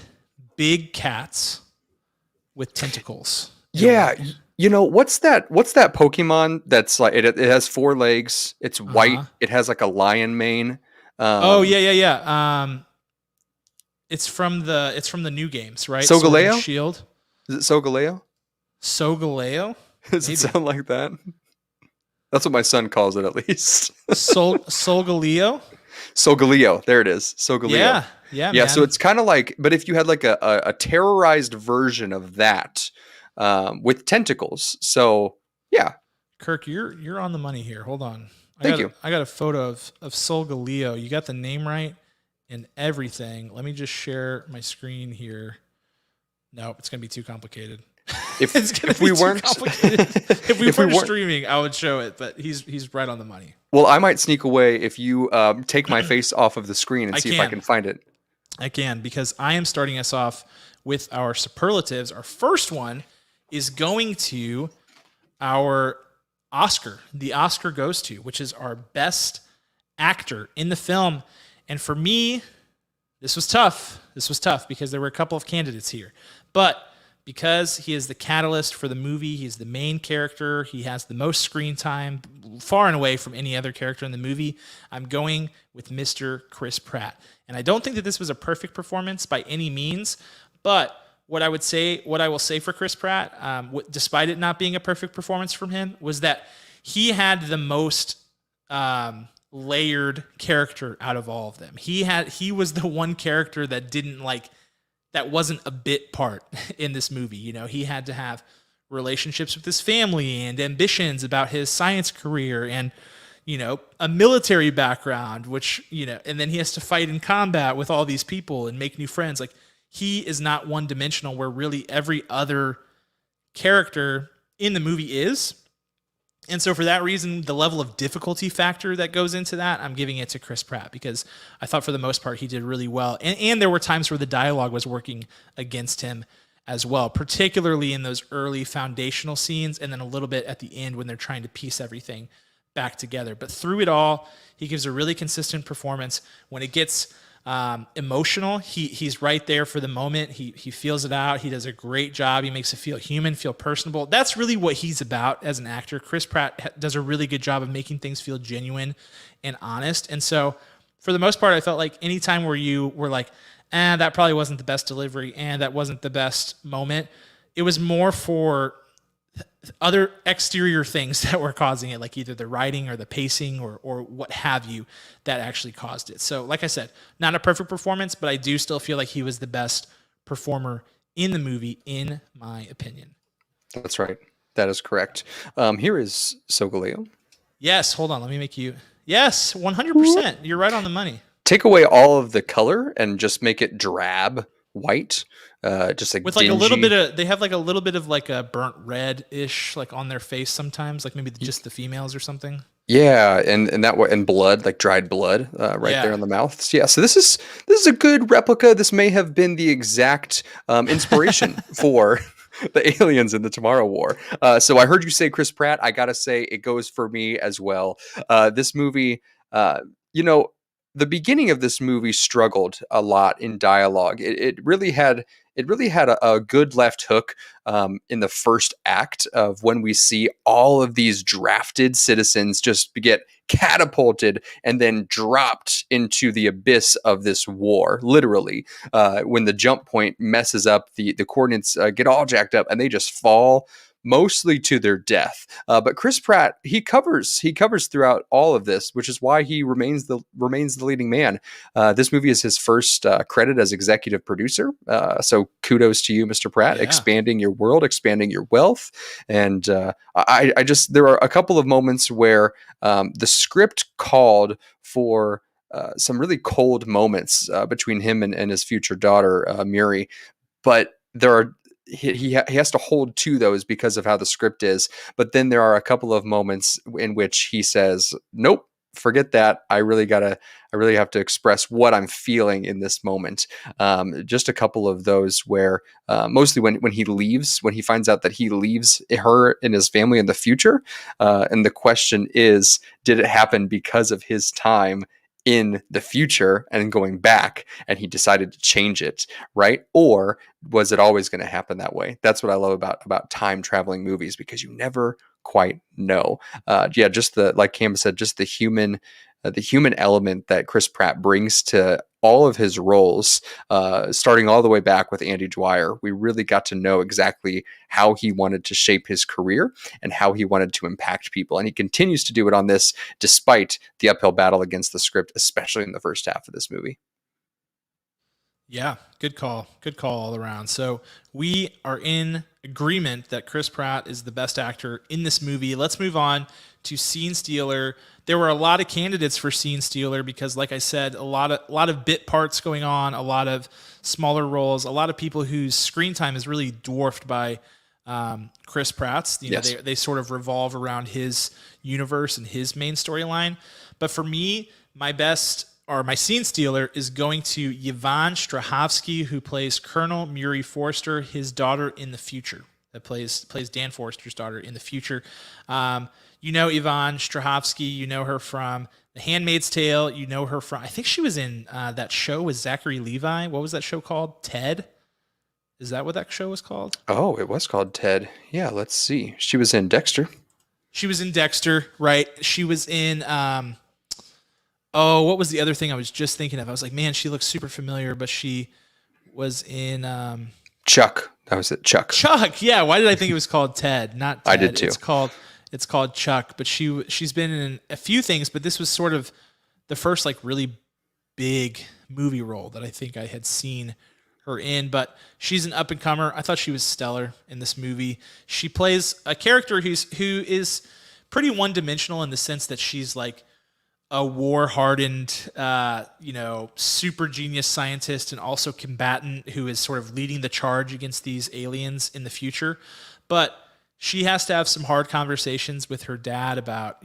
Speaker 1: big cats with tentacles.
Speaker 2: Yeah. You know, what's that Pokemon that's like it has 4 legs, it's white, it has like a lion mane.
Speaker 1: Yeah. It's from the new games, right?
Speaker 2: Solgaleo?
Speaker 1: Shield.
Speaker 2: Is it Solgaleo?
Speaker 1: Solgaleo?
Speaker 2: Does it sound like that? That's what my son calls it, at least.
Speaker 1: Solgaleo?
Speaker 2: Solgaleo. There it is. Solgaleo.
Speaker 1: Yeah.
Speaker 2: Man. So it's kind of like, but if you had like a terrorized version of that with tentacles. So yeah.
Speaker 1: Kirk, you're on the money here. Hold on.
Speaker 2: Thank you.
Speaker 1: I got a photo of Solgaleo. You got the name right and everything. Let me just share my screen here. Nope, it's gonna be too complicated.
Speaker 2: If we weren't
Speaker 1: streaming, I would show it, but he's right on the money.
Speaker 2: Well, I might sneak away if you take my face off of the screen and see if I can find it.
Speaker 1: I can, because I am starting us off with our superlatives. Our first one is going to our Oscar. The Oscar goes to, which is our best actor in the film. And for me, this was tough. Because there were a couple of candidates here. But because he is the catalyst for the movie, he's the main character, he has the most screen time, far and away from any other character in the movie, I'm going with Mr. Chris Pratt. And I don't think that this was a perfect performance by any means, but what I will say for Chris Pratt, despite it not being a perfect performance from him, was that he had the most layered character out of all of them. He was the one character that wasn't a bit part in this movie. You know, he had to have relationships with his family and ambitions about his science career and, you know, a military background, which, you know, and then he has to fight in combat with all these people and make new friends. Like, he is not one-dimensional where really every other character in the movie is. And so for that reason, the level of difficulty factor that goes into that, I'm giving it to Chris Pratt, because I thought for the most part he did really well. And there were times where the dialogue was working against him as well, particularly in those early foundational scenes and then a little bit at the end when they're trying to piece everything back together. But through it all, he gives a really consistent performance. When it gets emotional, he's right there for the moment. He feels it out. He does a great job. He makes it feel human, feel personable. That's really what he's about as an actor. Chris Pratt does a really good job of making things feel genuine and honest. And so for the most part, I felt like anytime where you were like, that probably wasn't the best delivery and that wasn't the best moment, it was more for other exterior things that were causing it, like either the writing or the pacing or what have you, that actually caused it. So like I said, not a perfect performance, but I do still feel like he was the best performer in the movie, in my opinion.
Speaker 2: That's right. That is correct. Here is Solgaleo.
Speaker 1: Yes, hold on. Let me make you... Yes, 100%. You're right on the money.
Speaker 2: Take away all of the color and just make it drab white. Just like
Speaker 1: with
Speaker 2: dingy.
Speaker 1: Like a little bit of, they have like a little bit of like a burnt red-ish like on their face sometimes, like maybe just the females or something.
Speaker 2: Yeah, and blood, like dried blood, there on the mouth. So, yeah, so this is a good replica. This may have been the exact inspiration for the aliens in the Tomorrow War. So I heard you say Chris Pratt. I gotta say it goes for me as well. This movie, you know, the beginning of this movie struggled a lot in dialogue. It really had a good left hook in the first act of when we see all of these drafted citizens just get catapulted and then dropped into the abyss of this war, literally. When the jump point messes up, the coordinates get all jacked up and they just fall mostly to their death. But Chris Pratt, he covers throughout all of this, which is why he remains the leading man. This movie is his first credit as executive producer. So kudos to you, Mr. Pratt, expanding your world, expanding your wealth. And I just, there are a couple of moments where the script called for some really cold moments between him and his future daughter, Muri. But there are, he has to hold to those because of how the script is. But then there are a couple of moments in which he says, nope, forget that. I really have to express what I'm feeling in this moment. Just a couple of those where mostly when he leaves, when he finds out that he leaves her and his family in the future. And the question is, did it happen because of his time in the future and going back, and he decided to change it, right? Or was it always going to happen that way? That's what I love about time traveling movies, because you never quite know. Just like Cam said, just the human element that Chris Pratt brings to all of his roles, starting all the way back with Andy Dwyer. We really got to know exactly how he wanted to shape his career and how he wanted to impact people. And he continues to do it on this, despite the uphill battle against the script, especially in the first half of this movie.
Speaker 1: Yeah, good call. Good call all around. So we are in agreement that Chris Pratt is the best actor in this movie. Let's move on to Scene Stealer. There were a lot of candidates for Scene Stealer because, like I said, a lot of bit parts going on, a lot of smaller roles, a lot of people whose screen time is really dwarfed by Chris Pratt's.
Speaker 2: Yes.
Speaker 1: They sort of revolve around his universe and his main storyline. But for me, my Scene Stealer is going to Yvonne Strahovski, who plays Colonel Muri Forster, his daughter in the future. That plays Dan Forster's daughter in the future. You know Yvonne Strahovski. You know her from The Handmaid's Tale. You know her from, I think she was in that show with Zachary Levi. What was that show called? Ted? Is that what that show was called?
Speaker 2: Oh, it was called Ted. Yeah, let's see. She was in Dexter.
Speaker 1: She was in Dexter, right? She was in... what was the other thing I was just thinking of? I was like, man, she looks super familiar, but she was in...
Speaker 2: Chuck. That was it, Chuck.
Speaker 1: Chuck, yeah. Why did I think it was called Ted? Not Ted.
Speaker 2: I did too.
Speaker 1: It's called Chuck, but she's been in a few things, but this was sort of the first like really big movie role that I think I had seen her in. But she's an up-and-comer. I thought she was stellar in this movie. She plays a character who is pretty one-dimensional in the sense that she's like a war-hardened, super genius scientist and also combatant who is sort of leading the charge against these aliens in the future. But she has to have some hard conversations with her dad about,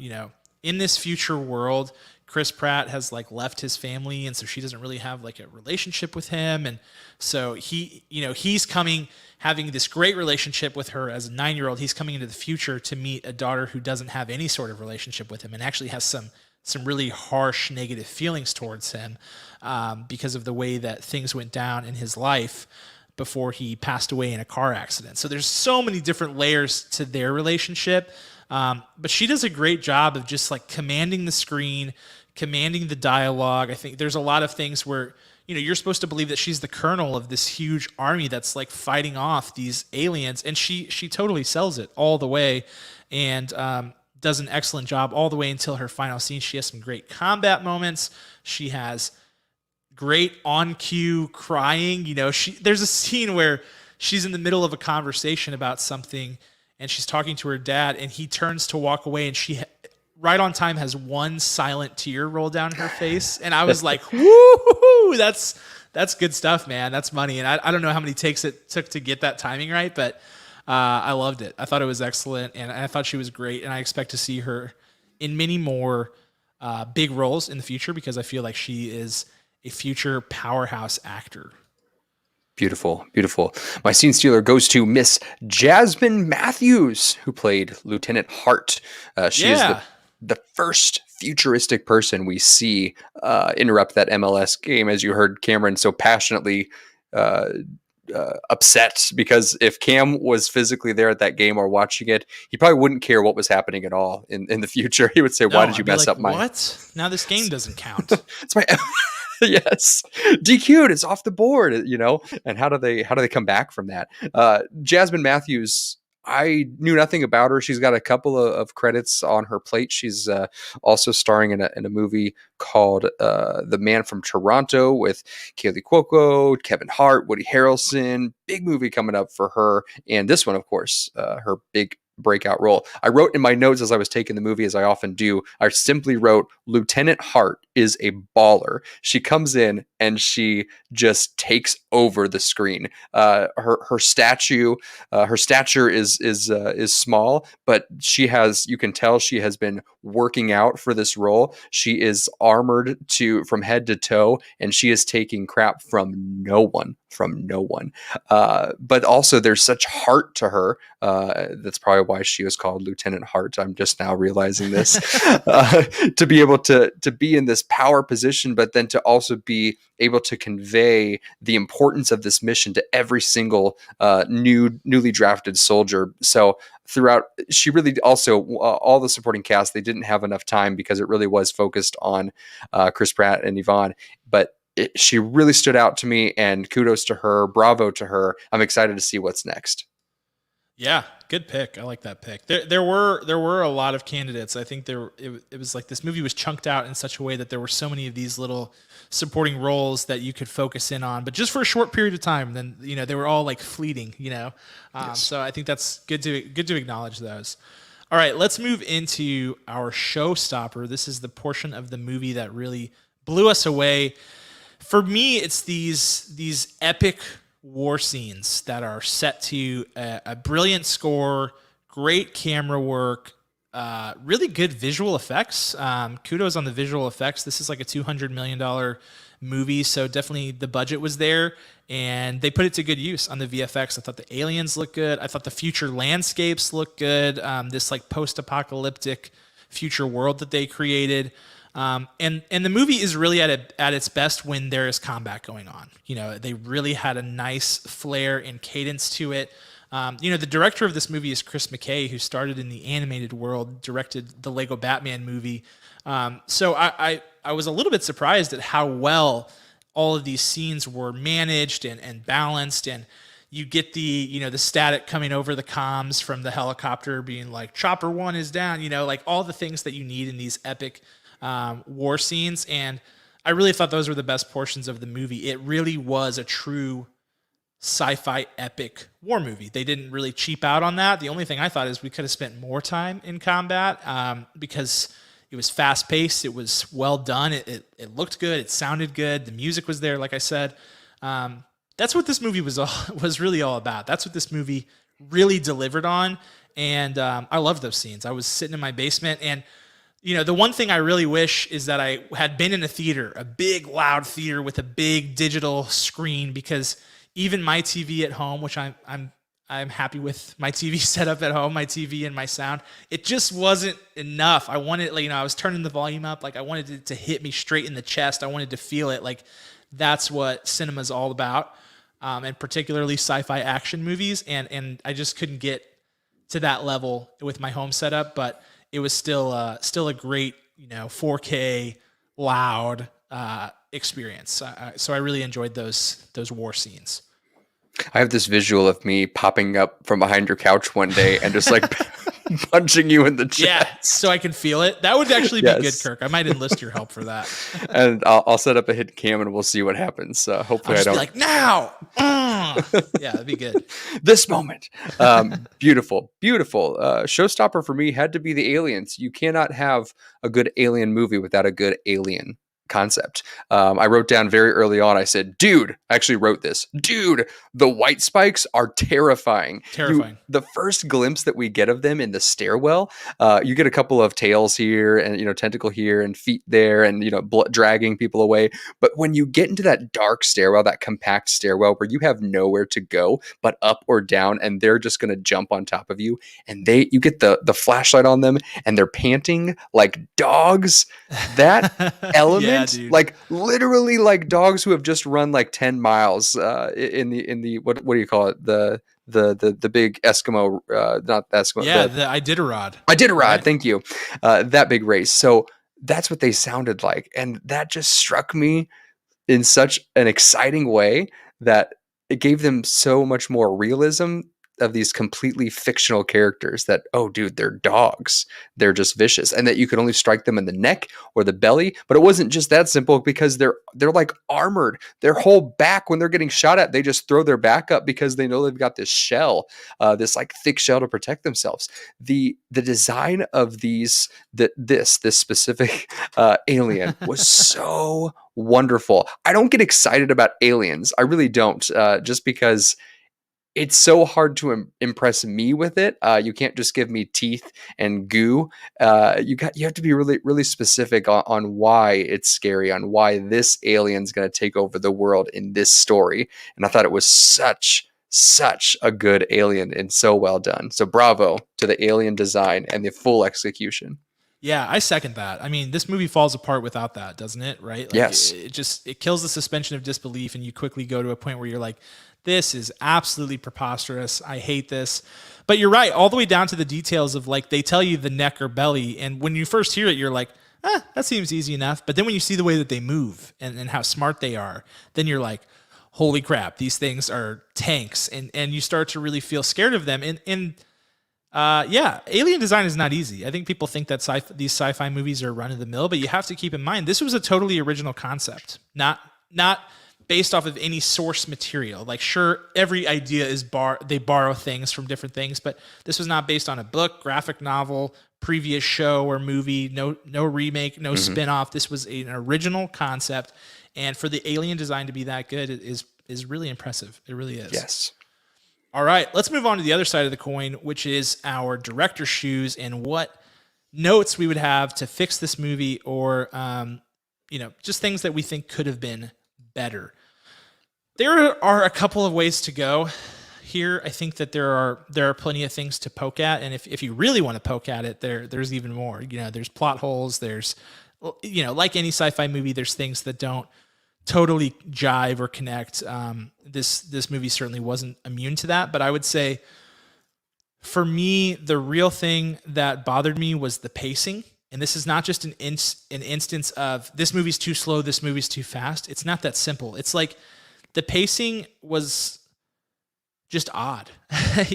Speaker 1: in this future world, Chris Pratt has like left his family, and so she doesn't really have like a relationship with him. And so he's having this great relationship with her as a 9-year-old. He's coming into the future to meet a daughter who doesn't have any sort of relationship with him and actually has some really harsh negative feelings towards him because of the way that things went down in his life before he passed away in a car accident. So there's so many different layers to their relationship. But she does a great job of just like commanding the screen, commanding the dialogue. I think there's a lot of things where, you're supposed to believe that she's the colonel of this huge army that's like fighting off these aliens. And she totally sells it all the way. And, does an excellent job all the way until her final scene. She has some great combat moments. She has great on-cue crying. There's a scene where she's in the middle of a conversation about something, and she's talking to her dad, and he turns to walk away, and she right on time has one silent tear roll down her face. And I was like, woo, that's good stuff, man. That's money. And I don't know how many takes it took to get that timing right, but I loved it. I thought it was excellent, and I thought she was great, and I expect to see her in many more big roles in the future because I feel like she is a future powerhouse actor.
Speaker 2: Beautiful, beautiful. My scene stealer goes to Miss Jasmine Matthews, who played Lieutenant Hart. She is
Speaker 1: Yeah.
Speaker 2: the first futuristic person we see interrupt that MLS game, as you heard Cameron so passionately uh, upset, because if Cam was physically there at that game or watching it, he probably wouldn't care what was happening at all in the future. He would say,
Speaker 1: No,
Speaker 2: "Why did you
Speaker 1: I'd be
Speaker 2: mess
Speaker 1: like,
Speaker 2: up my?"
Speaker 1: what? Now this game doesn't count.
Speaker 2: It's my yes, DQ'd. It's off the board. And how do they come back from that? Jasmine Matthews. I knew nothing about her. She's got a couple of credits on her plate. She's also starring in a movie called The Man from Toronto with Kaylee Cuoco, Kevin Hart, Woody Harrelson. Big movie coming up for her. And this one, of course, her big breakout role. I wrote in my notes as I was taking the movie, as I often do, I simply wrote, Lieutenant Hart is a baller. She comes in and she just takes over the screen. Her stature is small, but you can tell she has been working out for this role. She is armored from head to toe, and she is taking crap from no one. But also there's such heart to her. That's probably why she was called Lieutenant Hart. I'm just now realizing this. To be able to be in this power position, but then to also be able to convey the importance of this mission to every single newly drafted soldier. So throughout, she really also, all the supporting cast, they didn't have enough time because it really was focused on Chris Pratt and Yvonne. But she really stood out to me, and kudos to her. Bravo to her. I'm excited to see what's next.
Speaker 1: Yeah, good pick. I like that pick. There were a lot of candidates. I think it was like this movie was chunked out in such a way that there were so many of these little supporting roles that you could focus in on, but just for a short period of time. Then they were all like fleeting.
Speaker 2: Yes.
Speaker 1: So I think that's good to acknowledge those. All right, let's move into our showstopper. This is the portion of the movie that really blew us away. For me, it's these epic war scenes that are set to a brilliant score, great camera work, really good visual effects. Kudos on the visual effects. This is like a $200 million movie, so definitely the budget was there, and they put it to good use on the VFX. I thought the aliens looked good. I thought the future landscapes looked good. This like post-apocalyptic future world that they created. And the movie is really at its best when there is combat going on. They really had a nice flair and cadence to it. The director of this movie is Chris McKay, who started in the animated world, directed the Lego Batman movie. So I was a little bit surprised at how well all of these scenes were managed and balanced, and you get the static coming over the comms from the helicopter being like, Chopper 1 is down, like all the things that you need in these epic war scenes. And I really thought those were the best portions of the movie. It really was a true sci-fi epic war movie. They didn't really cheap out on that. The only thing I thought is we could have spent more time in combat because it was fast paced. It was well done. It looked good. It sounded good. The music was there. Like I said, that's what this movie was really all about. That's what this movie really delivered on. And I love those scenes. I was sitting in my basement, and the one thing I really wish is that I had been in a theater, a big, loud theater with a big digital screen, because even my TV at home, which I'm happy with my TV setup at home, my TV and my sound, it just wasn't enough. I wanted, I was turning the volume up, I wanted it to hit me straight in the chest. I wanted to feel it. That's what cinema's all about, and particularly sci-fi action movies. And I just couldn't get to that level with my home setup, but it was still a great, 4K loud experience. So I really enjoyed those war scenes.
Speaker 2: I have this visual of me popping up from behind your couch one day and just punching you in the chest.
Speaker 1: Yeah, so I can feel it. That would actually be good, Kirk. I might enlist your help for that.
Speaker 2: And I'll set up a hidden cam and we'll see what happens. Hopefully
Speaker 1: I'll
Speaker 2: I don't.
Speaker 1: Be like, now! Yeah, that'd be good.
Speaker 2: This moment. Beautiful. Showstopper for me had to be the aliens. You cannot have a good alien movie without a good alien. concept. I wrote down very early on, I said, dude, I actually wrote this, dude, the white spikes are terrifying. The first glimpse that we get of them in the stairwell, you get a couple of tails here and, tentacle here and feet there and, dragging people away. But when you get into that dark stairwell, that compact stairwell where you have nowhere to go but up or down, and they're just going to jump on top of you, and you get the flashlight on them and they're panting like dogs. That element, like literally like dogs who have just run like 10 miles in the what do you call it, the big Eskimo, not Eskimo,
Speaker 1: the Iditarod,
Speaker 2: right? Thank you. That big race. So that's what they sounded like, and that just struck me in such an exciting way that it gave them so much more realism of these completely fictional characters that, oh dude, they're dogs. They're just vicious. And that you could only strike them in the neck or the belly. But it wasn't just that simple, because they're like armored. Their whole back, when they're getting shot at, they just throw their back up because they know they've got this shell, this like thick shell to protect themselves. The design of this specific alien was so wonderful. I don't get excited about aliens. I really don't, just because it's so hard to impress me with it. You can't just give me teeth and goo. You have to be really, really specific on why it's scary, on why this alien's going to take over the world in this story. And I thought it was such a good alien and so well done. So bravo to the alien design and the full execution.
Speaker 1: Yeah, I second that. I mean, this movie falls apart without that, doesn't it? Right? Like,
Speaker 2: yes.
Speaker 1: It kills the suspension of disbelief, and you quickly go to a point where you're like, this is absolutely preposterous. I hate this. But you're right, all the way down to the details of, like, they tell you the neck or belly, and when you first hear it, you're like, that seems easy enough. But then when you see the way that they move and how smart they are, then you're like, holy crap, these things are tanks, and you start to really feel scared of them. Alien design is not easy. I think people think that these sci-fi movies are run of the mill, but you have to keep in mind this was a totally original concept, not based off of any source material. Like, sure, every idea is they borrow things from different things, but this was not based on a book, graphic novel, previous show or movie, no remake, no spin-off. This was an original concept, and for the alien design to be that good is really impressive. It really is.
Speaker 2: Yes.
Speaker 1: All right, let's move on to the other side of the coin, which is our director's shoes and what notes we would have to fix this movie, or just things that we think could have been better. There are a couple of ways to go here. I think that there are plenty of things to poke at, and if you really want to poke at it, there's even more. There's plot holes. There's like any sci-fi movie, there's things that don't totally jive or connect. This movie certainly wasn't immune to that, but I would say for me, the real thing that bothered me was the pacing. And this is not just an instance of this movie's too slow, this movie's too fast. It's not that simple. It's like the pacing was just odd,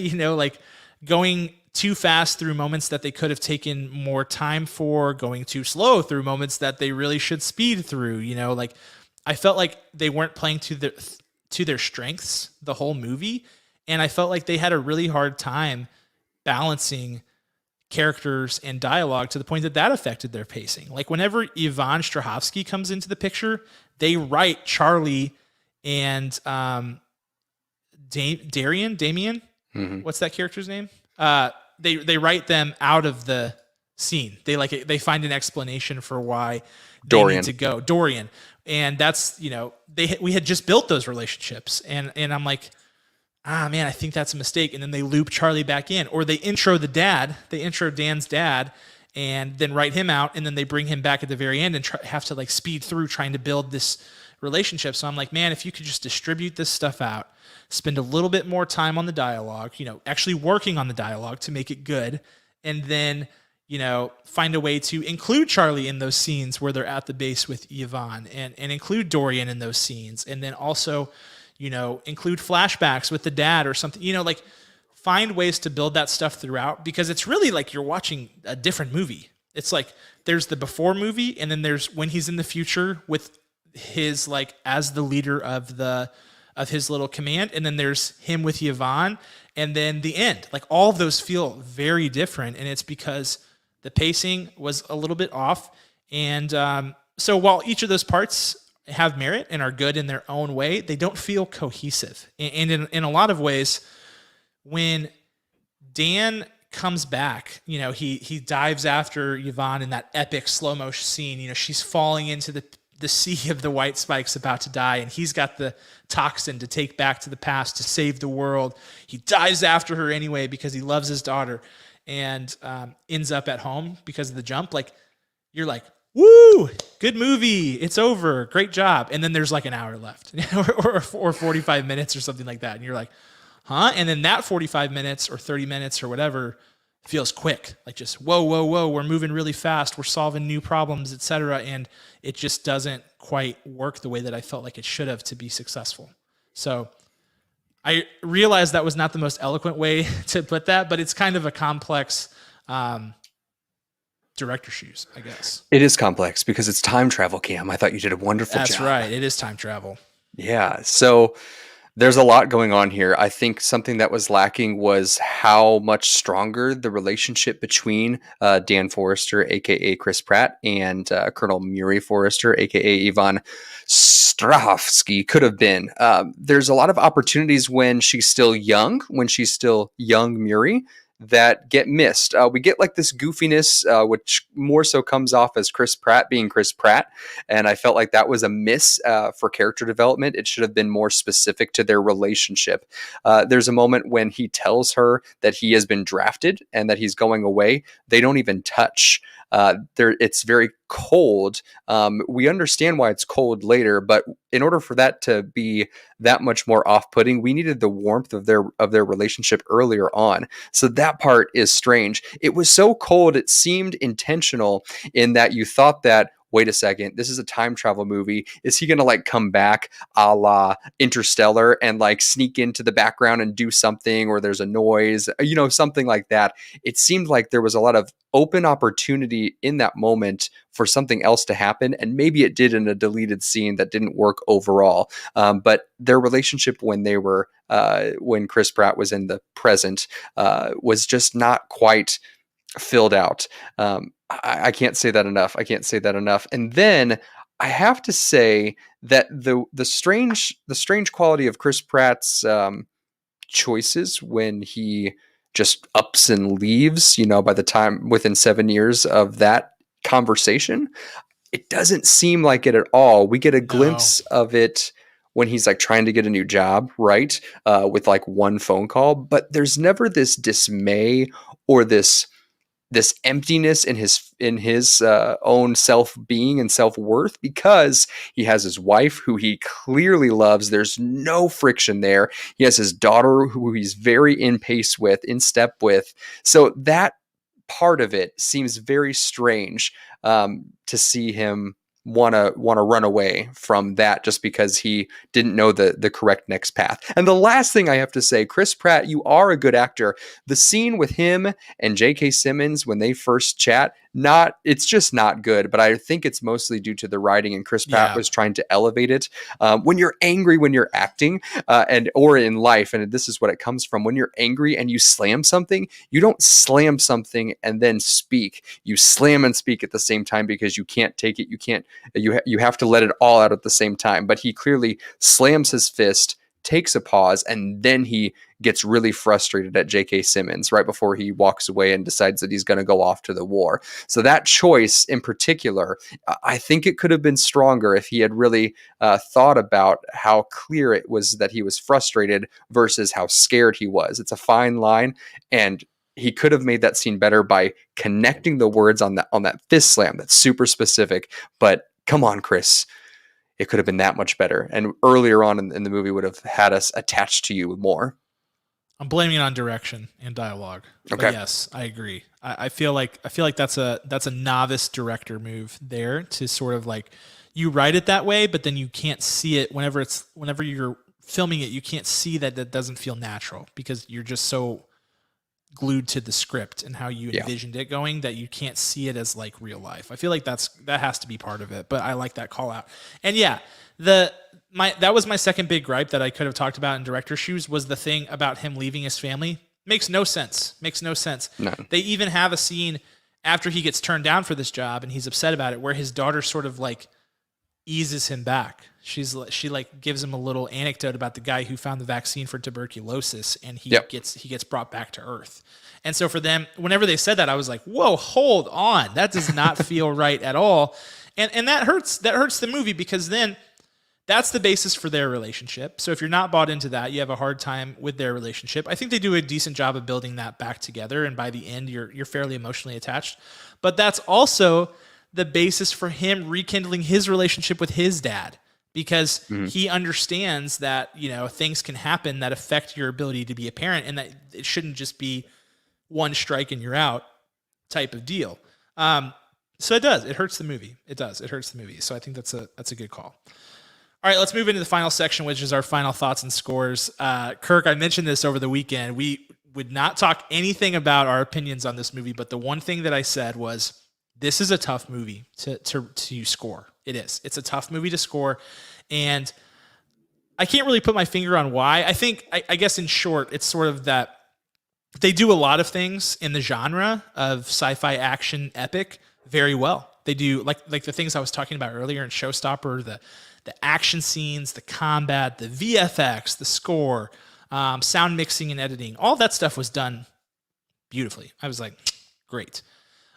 Speaker 1: like going too fast through moments that they could have taken more time for, going too slow through moments that they really should speed through, like I felt like they weren't playing to their strengths the whole movie. And I felt like they had a really hard time balancing characters and dialogue to the point that affected their pacing. Like whenever Yvonne Strahovski comes into the picture, they write Charlie and Damien. Mm-hmm. What's that character's name? They write them out of the scene. They find an explanation for why they need to go. Dorian. And that's, we had just built those relationships, and I'm like, man, I think that's a mistake. And then they loop Charlie back in, or they intro Dan's dad, and then write him out, and then they bring him back at the very end and have to speed through trying to build this relationship. So I'm like, man, if you could just distribute this stuff out, spend a little bit more time on the dialogue, actually working on the dialogue to make it good, and then find a way to include Charlie in those scenes where they're at the base with Yvonne, and include Dorian in those scenes. And then also, include flashbacks with the dad or something, find ways to build that stuff throughout, because it's really like you're watching a different movie. It's like there's the before movie, and then there's when he's in the future with his, as the leader of his little command. And then there's him with Yvonne, and then the end. All of those feel very different. And it's because the pacing was a little bit off. And So while each of those parts have merit and are good in their own way, they don't feel cohesive. And in a lot of ways, when Dan comes back, he dives after Yvonne in that epic slow motion scene. She's falling into the sea of the white spikes about to die, and he's got the toxin to take back to the past to save the world. He dives after her anyway because he loves his daughter, and ends up at home because of the jump. Like, you're like, woo, good movie, it's over, great job. And then there's like an hour left or 45 minutes or something like that, and you're like, huh? And then that 45 minutes or 30 minutes or whatever feels quick, like just whoa, we're moving really fast, we're solving new problems, etc. And it just doesn't quite work the way that I felt like it should have to be successful. So I realized that was not the most eloquent way to put that, but it's kind of a complex director shoes, I guess.
Speaker 2: It is complex because it's time travel, Cam. I thought you did a wonderful job.
Speaker 1: That's right. It is time travel.
Speaker 2: Yeah. So there's a lot going on here. I think something that was lacking was how much stronger the relationship between Dan Forrester, aka Chris Pratt, and Colonel Murray Forrester, aka Ivan Strahovski, could have been. There's a lot of opportunities when she's still young Murray, that get missed. We get like this goofiness, which more so comes off as Chris Pratt being Chris Pratt. And I felt like that was a miss for character development. It should have been more specific to their relationship. There's a moment when he tells her that he has been drafted and that he's going away. They don't even touch. It's very cold. We understand why it's cold later, but in order for that to be that much more off-putting, we needed the warmth of their relationship earlier on. So that part is strange. It was so cold, it seemed intentional in that you thought that, wait a second, this is a time travel movie. Is he going to like come back a la Interstellar and like sneak into the background and do something, or there's a noise, something like that. It seemed like there was a lot of open opportunity in that moment for something else to happen. And maybe it did in a deleted scene that didn't work overall. But their relationship when Chris Pratt was in the present was just not quite filled out. I can't say that enough. And then I have to say that the strange quality of Chris Pratt's choices when he just ups and leaves, by the time within 7 years of that conversation, it doesn't seem like it at all. We get a glimpse of it when he's like trying to get a new job, right? With like one phone call, but there's never this dismay or this emptiness in his own self-being and self-worth, because he has his wife who he clearly loves. There's no friction there. He has his daughter who he's very in step with. So that part of it seems very strange to see him want to run away from that just because he didn't know the correct next path. And the last thing I have to say, Chris Pratt, you are a good actor. The scene with him and J.K. Simmons when they first chat, it's just not good, but I think it's mostly due to the writing, and Chris Pratt was trying to elevate it. When you're angry, when you're acting, or in life, and this is what it comes from, when you're angry and you slam something, you don't slam something and then speak. You slam and speak at the same time because you can't take it. You have to let it all out at the same time. But he clearly slams his fist, takes a pause, and then he gets really frustrated at J.K. Simmons right before he walks away and decides that he's going to go off to the war. So that choice in particular, I think it could have been stronger if he had really thought about how clear it was that he was frustrated versus how scared he was. It's a fine line, and he could have made that scene better by connecting the words on that fist slam. That's super specific, but come on, Chris. It could have been that much better. And earlier on in the movie would have had us attached to you more.
Speaker 1: I'm blaming it on direction and dialogue.
Speaker 2: Okay.
Speaker 1: But yes, I agree. I feel like that's a novice director move there, to sort of like, you write it that way, but then you can't see it whenever you're filming it. You can't see that doesn't feel natural because you're just so glued to the script and how you envisioned it going that you can't see it as like real life. I feel like that has to be part of it, but I like that call out. And yeah, that was my second big gripe that I could have talked about in director's shoes, was the thing about him leaving his family. Makes no sense.
Speaker 2: No.
Speaker 1: They even have a scene after he gets turned down for this job and he's upset about it, where his daughter sort of like eases him back. She like gives him a little anecdote about the guy who found the vaccine for tuberculosis, and he gets brought back to Earth. And so for them, whenever they said that, I was like, whoa, hold on. That does not feel right at all. And that hurts the movie, because then that's the basis for their relationship. So if you're not bought into that, you have a hard time with their relationship. I think they do a decent job of building that back together, and by the end, you're fairly emotionally attached. But that's also the basis for him rekindling his relationship with his dad, because he understands that, you know, things can happen that affect your ability to be a parent, and that it shouldn't just be one strike and you're out type of deal. So it does. It hurts the movie. It does. It hurts the movie. So I think that's a good call. All right, let's move into the final section, which is our final thoughts and scores. Kirk, I mentioned this over the weekend. We would not talk anything about our opinions on this movie, but the one thing that I said was, this is a tough movie to score. It is. It's a tough movie to score, and I can't really put my finger on why. I guess in short, it's sort of that they do a lot of things in the genre of sci-fi action epic very well. They do like the things I was talking about earlier in Showstopper, the action scenes, the combat, the VFX, the score, sound mixing and editing. All that stuff was done beautifully. I was like, great.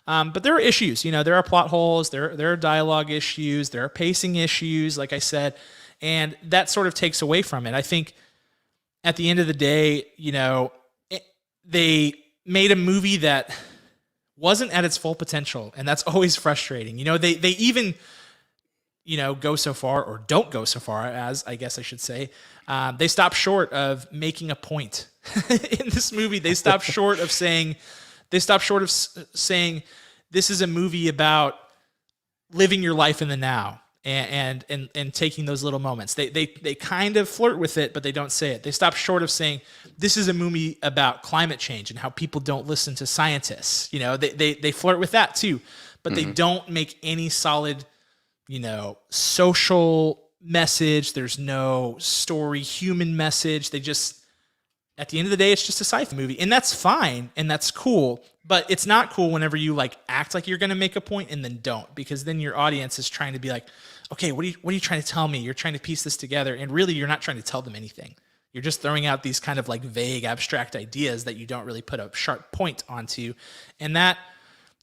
Speaker 1: But there are issues. You know, there are plot holes. There are dialogue issues. There are pacing issues, like I said, and that sort of takes away from it. I think at the end of the day, you know, they made a movie that wasn't at its full potential, and that's always frustrating. You know, they even, you know, go so far, or don't go so far as, I guess I should say, they stop short of making a point in this movie. They stop short of saying this is a movie about living your life in the now and taking those little moments. They kind of flirt with it, but they don't say it. They stop short of saying this is a movie about climate change and how people don't listen to scientists. You know, they flirt with that too, but they don't make any solid, you know, social message. There's no story, human message. They just, at the end of the day, it's just a sci-fi movie, and that's fine and that's cool. But it's not cool whenever you like act like you're going to make a point and then don't, because then your audience is trying to be like, okay, what are you trying to tell me? You're trying to piece this together, and really you're not trying to tell them anything. You're just throwing out these kind of like vague, abstract ideas that you don't really put a sharp point onto, and that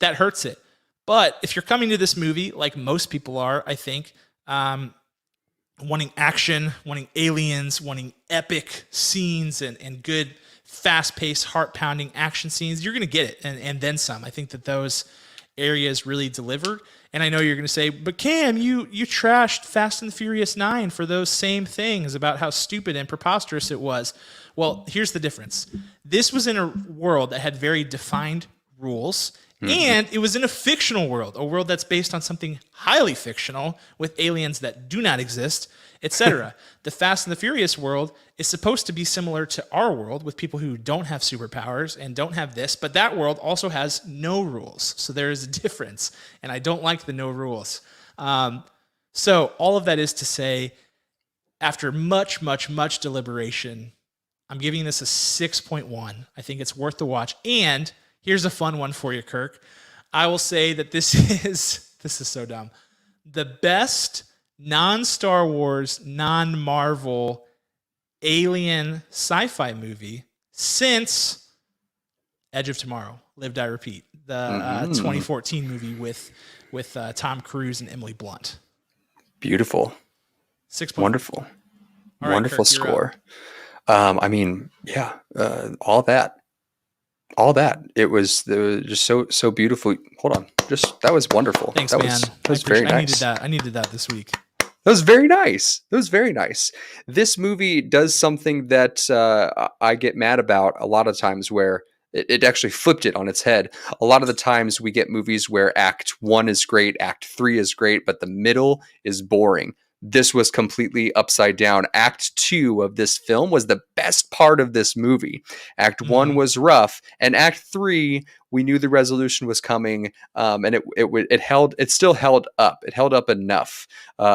Speaker 1: hurts it. But if you're coming to this movie, like most people are, I think, wanting action, wanting aliens, wanting epic scenes and good, fast-paced, heart-pounding action scenes, you're going to get it, and then some. I think that those areas really delivered. And I know you're going to say, but Cam, you trashed Fast and Furious 9 for those same things about how stupid and preposterous it was. Well, here's the difference. This was in a world that had very defined rules, and it was in a fictional world, a world that's based on something highly fictional with aliens that do not exist, etc. The Fast and the Furious world is supposed to be similar to our world with people who don't have superpowers and don't have this, but that world also has no rules. So there is a difference, and I don't like the no rules. So all of that is to say, after much, much, much deliberation, I'm giving this a 6.1. I think it's worth the watch. And here's a fun one for you, Kirk. I will say that this is so dumb. The best non-Star Wars, non-Marvel alien sci-fi movie since Edge of Tomorrow, Live, Die, Repeat, the 2014 movie with Tom Cruise and Emily Blunt.
Speaker 2: Beautiful.
Speaker 1: 6.
Speaker 2: Wonderful.
Speaker 1: All right,
Speaker 2: Wonderful
Speaker 1: Kirk,
Speaker 2: score. I mean, yeah, all that. It was just so beautiful. Hold on, that was wonderful.
Speaker 1: Thanks,
Speaker 2: that
Speaker 1: man.
Speaker 2: was very nice.
Speaker 1: I needed that this week.
Speaker 2: That was very nice. This movie does something that I get mad about a lot of times, where it actually flipped it on its head. A lot of the times we get movies where Act 1 is great, Act 3 is great, but the middle is boring. This was completely upside down. Act 2 of this film was the best part of this movie. Act 1 was rough, and Act 3, we knew the resolution was coming, and it still held up. It held up enough.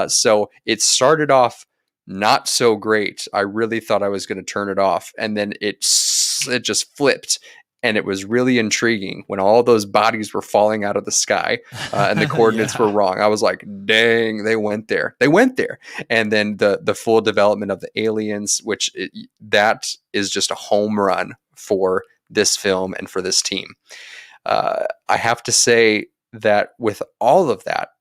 Speaker 2: So it started off not so great. I really thought I was going to turn it off, and then it just flipped And it was really intriguing when all those bodies were falling out of the sky and the coordinates were wrong. I was like, dang, they went there. They went there. And then the full development of the aliens, that is just a home run for this film and for this team. I have to say that with all of that,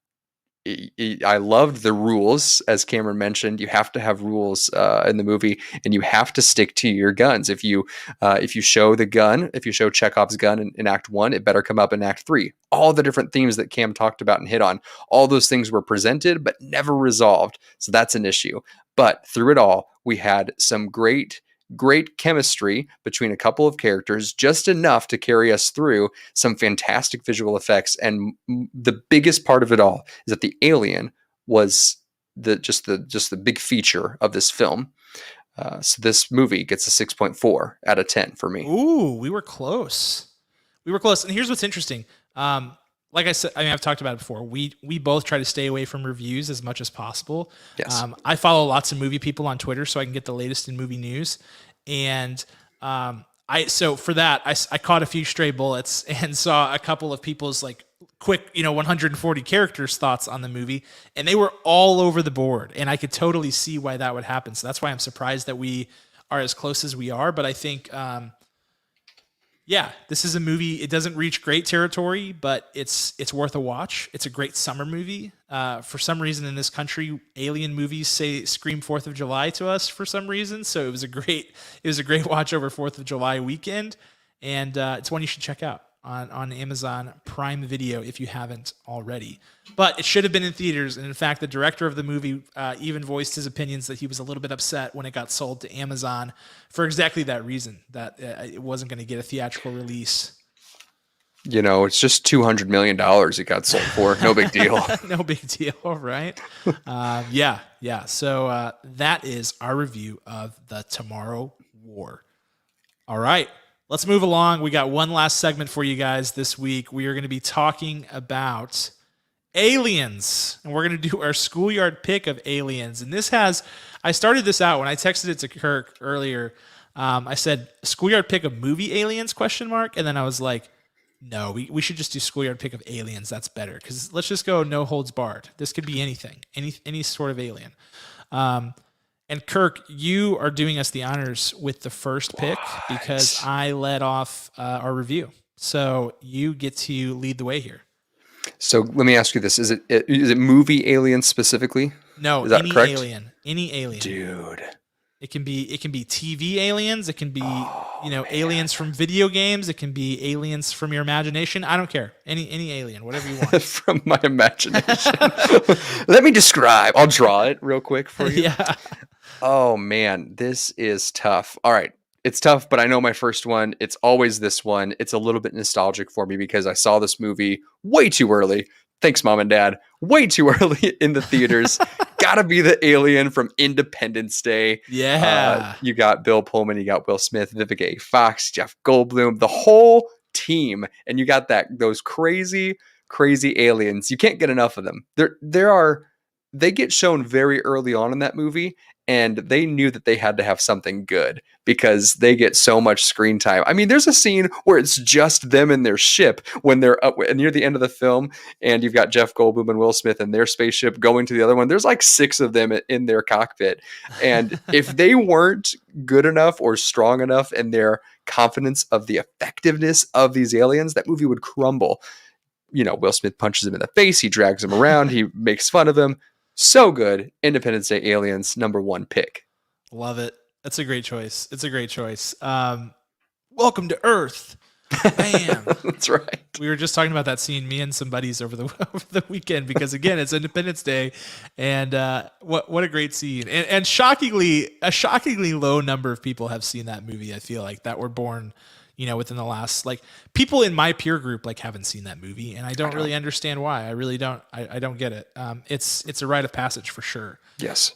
Speaker 2: I loved the rules, as Cameron mentioned. You have to have rules in the movie, and you have to stick to your guns. If you show the gun, if you show Chekhov's gun in Act 1, it better come up in Act 3. All the different themes that Cam talked about and hit on, all those things were presented but never resolved. So that's an issue. But through it all, we had some great chemistry between a couple of characters, just enough to carry us through some fantastic visual effects. And the biggest part of it all is that the alien was just the big feature of this film. So this movie gets a 6.4 out of 10 for me.
Speaker 1: Ooh, we were close. And here's what's interesting. Like I said, I've talked about it before. We both try to stay away from reviews as much as possible.
Speaker 2: Yes.
Speaker 1: I follow lots of movie people on Twitter so I can get the latest in movie news. And so for that, I caught a few stray bullets and saw a couple of people's like quick, 140 characters thoughts on the movie, and they were all over the board. And I could totally see why that would happen. So that's why I'm surprised that we are as close as we are. But I think, this is a movie. It doesn't reach great territory, but it's worth a watch. It's a great summer movie. For some reason in this country, alien movies scream 4th of July to us for some reason. So it was a great watch over 4th of July weekend, and it's one you should check out on Amazon Prime Video if you haven't already. But it should have been in theaters, and in fact, the director of the movie even voiced his opinions that he was a little bit upset when it got sold to Amazon for exactly that reason, that it wasn't going to get a theatrical release.
Speaker 2: It's just $200 million it got sold for. No big deal.
Speaker 1: No big deal, right? Yeah. So that is our review of The Tomorrow War. All right. Let's move along. We got one last segment for you guys this week. We are going to be talking about Aliens, and we're going to do our Schoolyard pick of Aliens. And I started this out when I texted it to Kirk earlier. I said, Schoolyard pick of movie Aliens, ? And then I was like, no, we should just do Schoolyard pick of Aliens. That's better, because let's just go no holds barred. This could be anything, any sort of alien. And Kirk, you are doing us the honors with the first pick because I led off our review. So you get to lead the way here.
Speaker 2: So let me ask you this: is it movie Aliens specifically?
Speaker 1: No,
Speaker 2: is that
Speaker 1: any
Speaker 2: correct?
Speaker 1: Any alien,
Speaker 2: dude.
Speaker 1: It can be TV aliens. It can be aliens from video games. It can be aliens from your imagination. I don't care. Any alien, whatever you want.
Speaker 2: From my imagination. Let me describe. I'll draw it real quick for you.
Speaker 1: Yeah.
Speaker 2: Oh man, this is tough. All right. It's tough, but I know my first one. It's always this one. It's a little bit nostalgic for me because I saw this movie way too early. Thanks, Mom and Dad. Way too early in the theaters. Gotta be the alien from Independence Day.
Speaker 1: Yeah.
Speaker 2: You got Bill Pullman, you got Will Smith, Vivica A. Fox, Jeff Goldblum, the whole team. And you got those crazy aliens. You can't get enough of them. They get shown very early on in that movie, and they knew that they had to have something good because they get so much screen time. I mean, there's a scene where it's just them in their ship when they're up near the end of the film, and you've got Jeff Goldblum and Will Smith in their spaceship going to the other one. There's like 6 of them in their cockpit. And if they weren't good enough or strong enough in their confidence of the effectiveness of these aliens, that movie would crumble. Will Smith punches him in the face. He drags him around. He makes fun of him. So good. Independence Day Aliens, number 1 pick.
Speaker 1: Love it. That's a great choice. It's a great choice. Welcome to Earth. Bam.
Speaker 2: That's right.
Speaker 1: We were just talking about that scene, me and some buddies over the weekend, because again, it's Independence Day, and what a great scene. And shockingly, a shockingly low number of people have seen that movie. I feel like that were born, within the last, people in my peer group haven't seen that movie, and I don't really understand why. I really don't. I don't get it. It's a rite of passage for sure.
Speaker 2: Yes.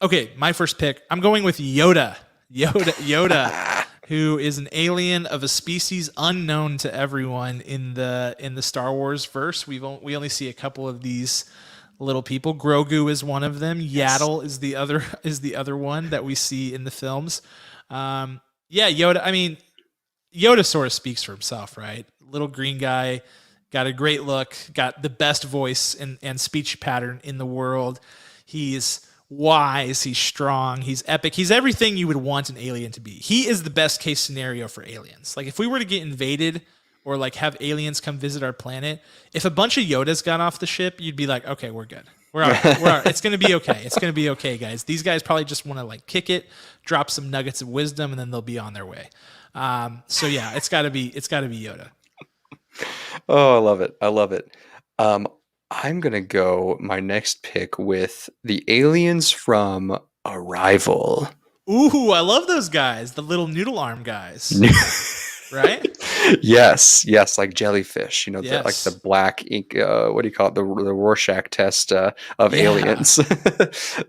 Speaker 1: Okay, my first pick. I'm going with Yoda. Yoda, who is an alien of a species unknown to everyone in the Star Wars verse. We only see a couple of these little people. Grogu is one of them. Yes. Yaddle is the other one that we see in the films. Yoda. I mean, Yoda sort of speaks for himself, right? Little green guy, got a great look, got the best voice and speech pattern in the world. He's wise, he's strong, he's epic. He's everything you would want an alien to be. He is the best case scenario for aliens. Like if we were to get invaded or like have aliens come visit our planet, if a bunch of Yodas got off the ship, you'd be like, okay, we're good. We're all right. We're all right. It's going to be okay. It's going to be okay, guys. These guys probably just want to like kick it, drop some nuggets of wisdom, and then they'll be on their way. So yeah, it's gotta be Yoda.
Speaker 2: Oh, I love it. I love it. I'm going to go my next pick with the aliens from Arrival.
Speaker 1: Ooh, I love those guys. The little noodle arm guys. Right?
Speaker 2: Yes. Like jellyfish,
Speaker 1: Yes.
Speaker 2: like the black ink, what do you call it? The Rorschach test of aliens.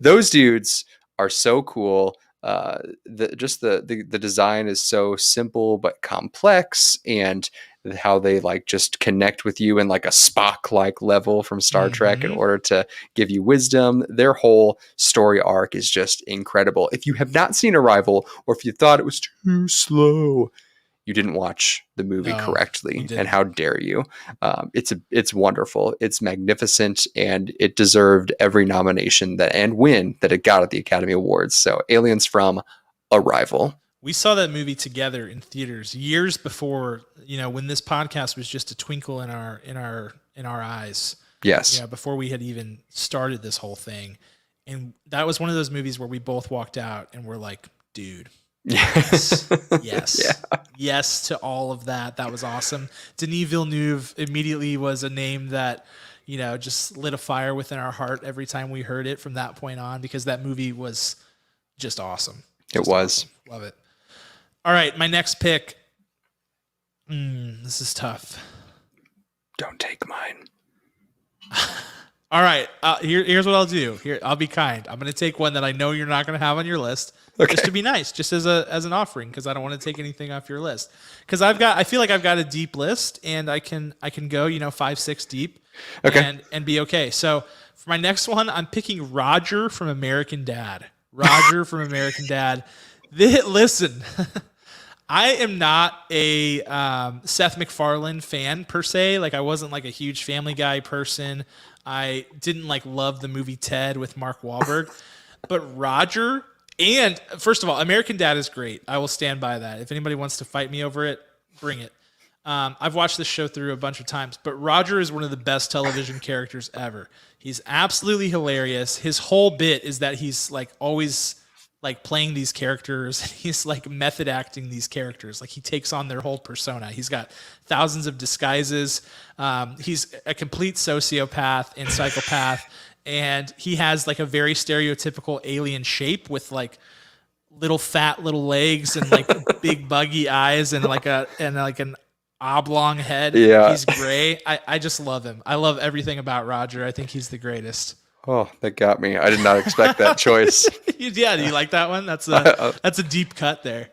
Speaker 2: Those dudes are so cool. The design is so simple but complex, and how they like just connect with you in like a Spock like level from Star Trek in order to give you wisdom. Their whole story arc is just incredible. If you have not seen Arrival, or if you thought it was too slow, you didn't watch the movie correctly, and how dare you? It's wonderful. It's magnificent, and it deserved every nomination and win that it got at the Academy Awards. So Aliens from Arrival.
Speaker 1: We saw that movie together in theaters years before, when this podcast was just a twinkle in our eyes.
Speaker 2: Yes.
Speaker 1: Before we had even started this whole thing. And that was one of those movies where we both walked out and we're like, dude, yes. Yes to all of that. That was awesome. Denis Villeneuve immediately was a name that, just lit a fire within our heart every time we heard it from that point on, because that movie was just awesome.
Speaker 2: It was.
Speaker 1: Awesome. Love it. All right, my next pick. This is tough.
Speaker 2: Don't take mine.
Speaker 1: All right, here's what I'll do. Here, I'll be kind. I'm going to take one that I know you're not going to have on your list, just to be nice, just as an offering, because I don't want to take anything off your list. Because I feel like I've got a deep list, and I can go 5, 6 deep, and be okay. So for my next one, I'm picking Roger from American Dad. Roger from American Dad. Listen, I am not a Seth MacFarlane fan per se. Like I wasn't like a huge Family Guy person. I didn't like love the movie Ted with Mark Wahlberg, but Roger, and first of all, American Dad is great. I will stand by that. If anybody wants to fight me over it, bring it. I've watched this show through a bunch of times, but Roger is one of the best television characters ever. He's absolutely hilarious. His whole bit is that he's like always like playing these characters. He's like method acting these characters. Like he takes on their whole persona. He's got thousands of disguises. He's a complete sociopath and psychopath. And he has like a very stereotypical alien shape with like little fat little legs and like big buggy eyes and like an oblong head.
Speaker 2: Yeah.
Speaker 1: He's gray. I just love him. I love everything about Roger. I think he's the greatest.
Speaker 2: Oh, that got me. I did not expect that choice.
Speaker 1: Yeah, do you like that one? That's a deep cut there.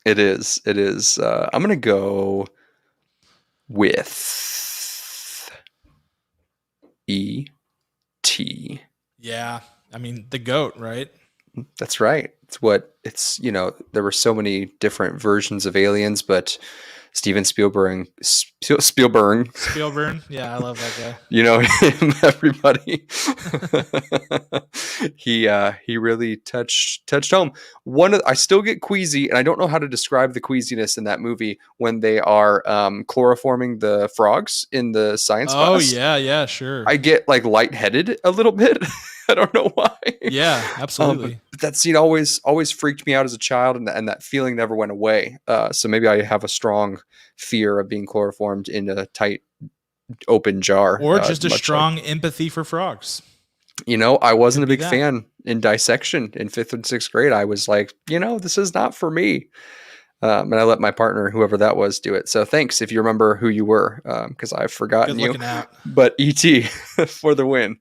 Speaker 2: It is. I'm gonna go with E.T.
Speaker 1: Yeah, I mean the GOAT, right?
Speaker 2: That's right. There were so many different versions of aliens, but Steven Spielberg.
Speaker 1: Yeah, I love that guy.
Speaker 2: You know him, everybody. He really touched home. I still get queasy, and I don't know how to describe the queasiness in that movie when they are chloroforming the frogs in the science class.
Speaker 1: Oh yeah, sure.
Speaker 2: I get like lightheaded a little bit. I don't know why.
Speaker 1: Yeah, absolutely.
Speaker 2: But that scene always freaked me out as a child, and that feeling never went away. So maybe I have a strong fear of being chloroformed in a tight, open jar.
Speaker 1: Or just a strong empathy for frogs.
Speaker 2: I wasn't a big fan in dissection in 5th and 6th grade. I was like, this is not for me. And I let my partner, whoever that was, do it. So thanks if you remember who you were, because I've forgotten you. But E.T. for the win.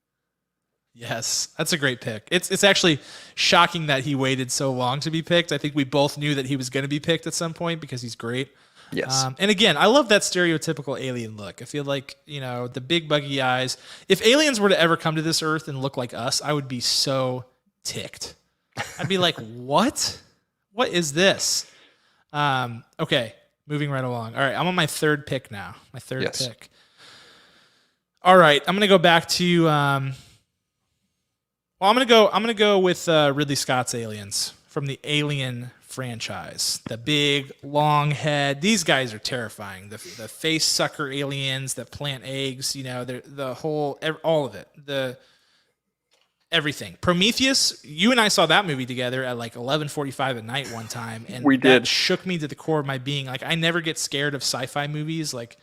Speaker 1: Yes, that's a great pick. It's actually shocking that he waited so long to be picked. I think we both knew that he was going to be picked at some point because he's great.
Speaker 2: Yes.
Speaker 1: And again, I love that stereotypical alien look. I feel like, the big buggy eyes. If aliens were to ever come to this earth and look like us, I would be so ticked. I'd be like, what? What is this? Okay. Moving right along. All right, I'm on my third pick now. My third
Speaker 2: Yes.
Speaker 1: pick. All right, I'm gonna go back to. Well, I'm gonna go with Ridley Scott's Aliens from the Alien franchise. The big long head. These guys are terrifying. The face sucker aliens that plant eggs. You know, the whole all of it. Everything. Prometheus. You and I saw that movie together at like 11:45 at night one time, and
Speaker 2: We
Speaker 1: that
Speaker 2: did.
Speaker 1: shook me to the core of my being. Like I never get scared of sci-fi movies. Like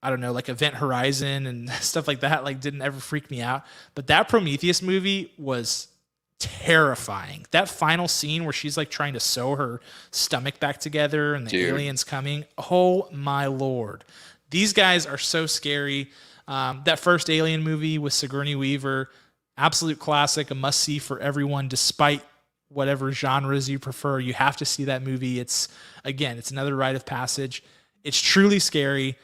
Speaker 1: I don't know, like Event Horizon and stuff like that, like didn't ever freak me out. But that Prometheus movie was terrifying. That final scene where she's like trying to sew her stomach back together and the aliens coming. Oh my Lord. These guys are so scary. That first Alien movie with Sigourney Weaver, absolute classic, a must see for everyone, despite whatever genres you prefer. You have to see that movie. It's another rite of passage. It's truly scary.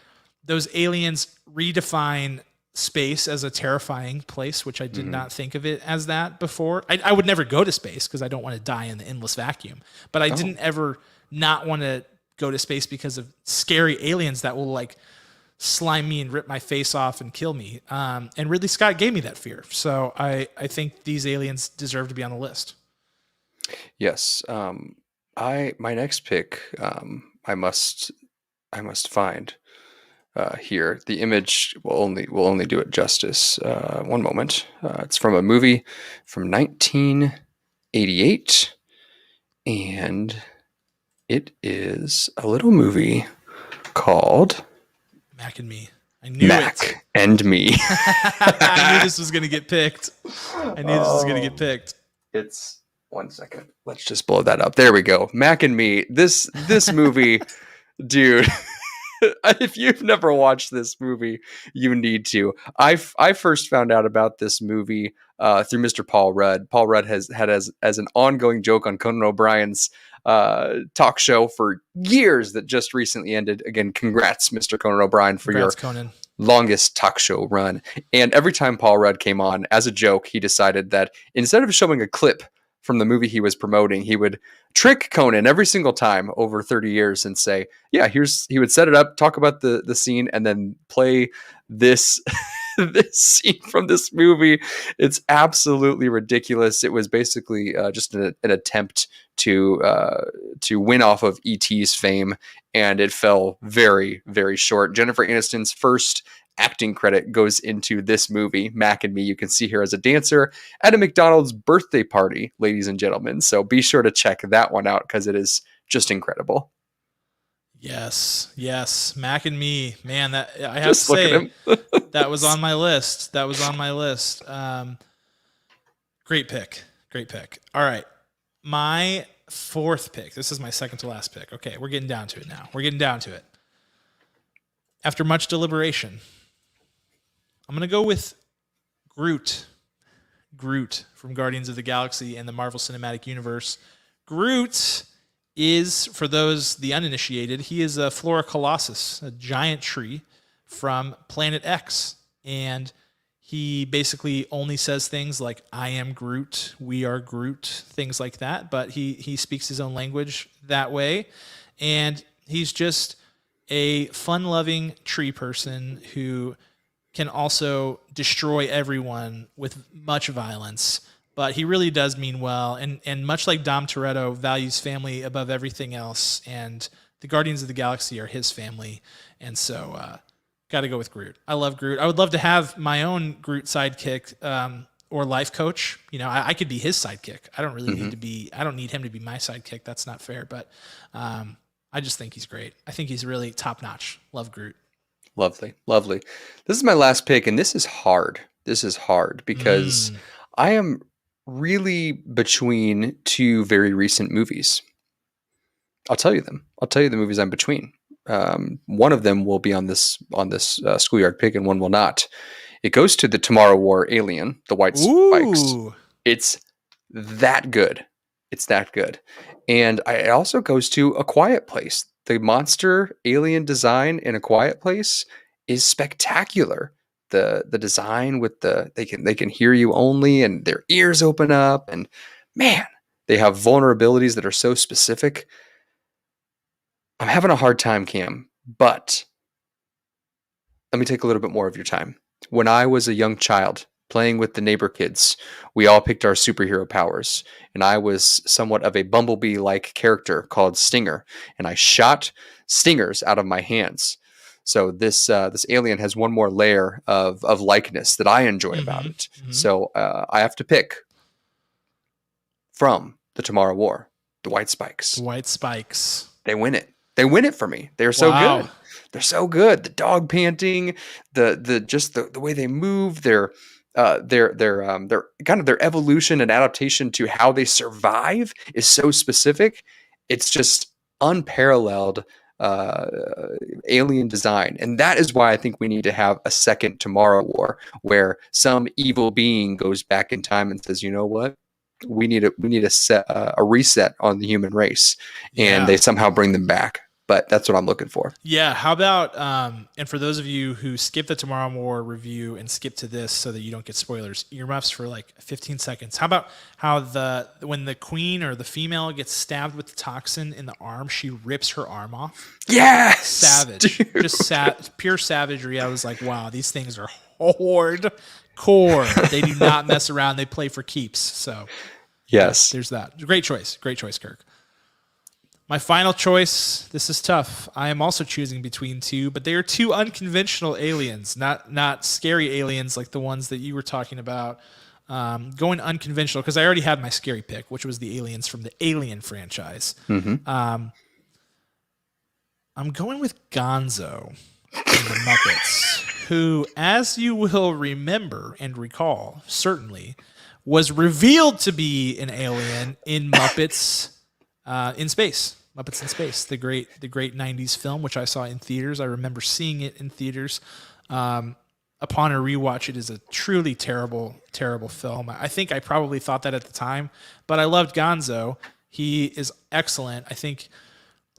Speaker 1: Those aliens redefine space as a terrifying place, which I did not think of it as that before. I would never go to space because I don't want to die in the endless vacuum. But I didn't ever not want to go to space because of scary aliens that will like slime me and rip my face off and kill me. And Ridley Scott gave me that fear. So I think these aliens deserve to be on the list.
Speaker 2: Yes. My next pick, I must find here. The image will only do it justice. One moment. It's from a movie from 1988, and it is a little movie called
Speaker 1: Mac and Me. I knew
Speaker 2: Mac
Speaker 1: it.
Speaker 2: and Me.
Speaker 1: I knew this was going to get picked.
Speaker 2: It's 1 second. Let's just blow that up. There we go. Mac and Me. This movie, dude. If you've never watched this movie, you need to. I first found out about this movie through Mr. Paul Rudd. Paul Rudd has had as an ongoing joke on Conan O'Brien's talk show for years that just recently ended. Again, congrats, Mr. Conan O'Brien, for your longest talk show run. And every time Paul Rudd came on, as a joke, he decided that instead of showing a clip from the movie he was promoting, he would trick Conan every single time over 30 years and say, yeah, he would set it up, talk about the scene, and then play this this scene from this movie. It's absolutely ridiculous. It was basically just an attempt to win off of E.T.'s fame, and it fell very, very short. Jennifer Aniston's first acting credit goes into this movie, Mac and Me. You can see her as a dancer at a McDonald's birthday party, ladies and gentlemen. So be sure to check that one out because it is just incredible.
Speaker 1: Yes, Mac and Me, man. That I have to say, that was on my list. Great pick. All right, my fourth pick. This is my second to last pick. Okay, we're getting down to it now. After much deliberation, I'm going to go with Groot. Groot from Guardians of the Galaxy and the Marvel Cinematic Universe. Groot is, for those the uninitiated, he is a Flora Colossus, a giant tree from Planet X. And he basically only says things like, I am Groot, we are Groot, things like that. But he speaks his own language that way. And he's just a fun-loving tree person who can also destroy everyone with much violence, but he really does mean well. And much like Dom Toretto values family above everything else, and the Guardians of the Galaxy are his family. And so got to go with Groot. I love Groot. I would love to have my own Groot sidekick or life coach. You know, I could be his sidekick. I don't really I don't need him to be my sidekick. That's not fair. But I just think he's great. I think he's really top notch. Love Groot.
Speaker 2: Lovely. This is my last pick, and this is hard. Because I am really between two very recent movies. I'll tell you them. I'll tell you the movies I'm between. One of them will be on this Schoolyard pick, and one will not. It goes to the Tomorrow War Alien, the White Spikes. It's that good. And it also goes to A Quiet Place. The monster alien design in A Quiet Place is spectacular. The design with they can hear you only, and their ears open up, and man, they have vulnerabilities that are so specific. I'm having a hard time, Cam, but let me take a little bit more of your time. When I was a young child playing with the neighbor kids, we all picked our superhero powers, and I was somewhat of a bumblebee-like character called Stinger, and I shot stingers out of my hands. So this alien has one more layer of likeness that I enjoy about
Speaker 1: Mm-hmm.
Speaker 2: it.
Speaker 1: Mm-hmm.
Speaker 2: So I have to pick from the Tomorrow War, the White
Speaker 1: The
Speaker 2: Spikes.
Speaker 1: white spikes.
Speaker 2: They win it. They win it for me. They're so
Speaker 1: Wow.
Speaker 2: good. They're so good. The dog panting, the way they move, their kind of their evolution and adaptation to how they survive is so specific. It's just unparalleled uh, alien design, and that is why I think we need to have a second Tomorrow War, where some evil being goes back in time and says, "You know what? We need a set a reset on the human race," and they somehow bring them back. But that's what I'm looking for.
Speaker 1: Yeah. How about, and for those of you who skip the Tomorrow War review and skip to this so that you don't get spoilers, earmuffs for like 15 seconds. How about how when the queen or the female gets stabbed with the toxin in the arm, she rips her arm off?
Speaker 2: Yes!
Speaker 1: Savage.
Speaker 2: Dude.
Speaker 1: Just pure savagery. I was like, wow, these things are hardcore. They do not mess around. They play for keeps. So
Speaker 2: Yes.
Speaker 1: there's that. Great choice. Great choice, Kirk. My final choice, this is tough. I am also choosing between two, but they are two unconventional aliens, not scary aliens like the ones that you were talking about. Going unconventional, because I already had my scary pick, which was the aliens from the Alien franchise.
Speaker 2: Mm-hmm.
Speaker 1: I'm going with Gonzo from the Muppets, who, as you will remember and recall, certainly, was revealed to be an alien in Muppets in Space. Muppets in Space, the great 90s film, which I saw in theaters. I remember seeing it in theaters. Upon a rewatch, it is a truly terrible, terrible film. I think I probably thought that at the time, but I loved Gonzo. He is excellent. I think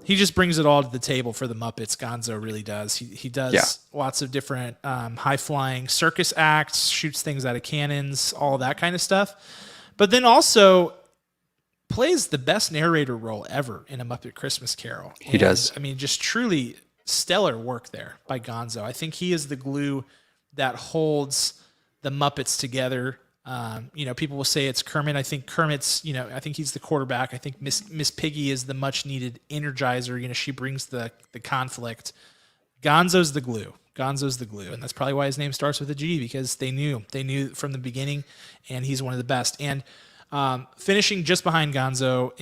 Speaker 1: he just brings it all to the table for the Muppets. Gonzo really does. He does lots of different high-flying circus acts, shoots things out of cannons, all that kind of stuff. But then also plays the best narrator role ever in A Muppet Christmas Carol.
Speaker 2: He does.
Speaker 1: I mean, just truly stellar work there by Gonzo. I think he is the glue that holds the Muppets together. People will say it's Kermit. I think Kermit's, I think he's the quarterback. I think Miss Piggy is the much needed energizer. She brings the conflict. Gonzo's the glue. And that's probably why his name starts with a G, because they knew from the beginning, and he's one of the best. And finishing just behind Gonzo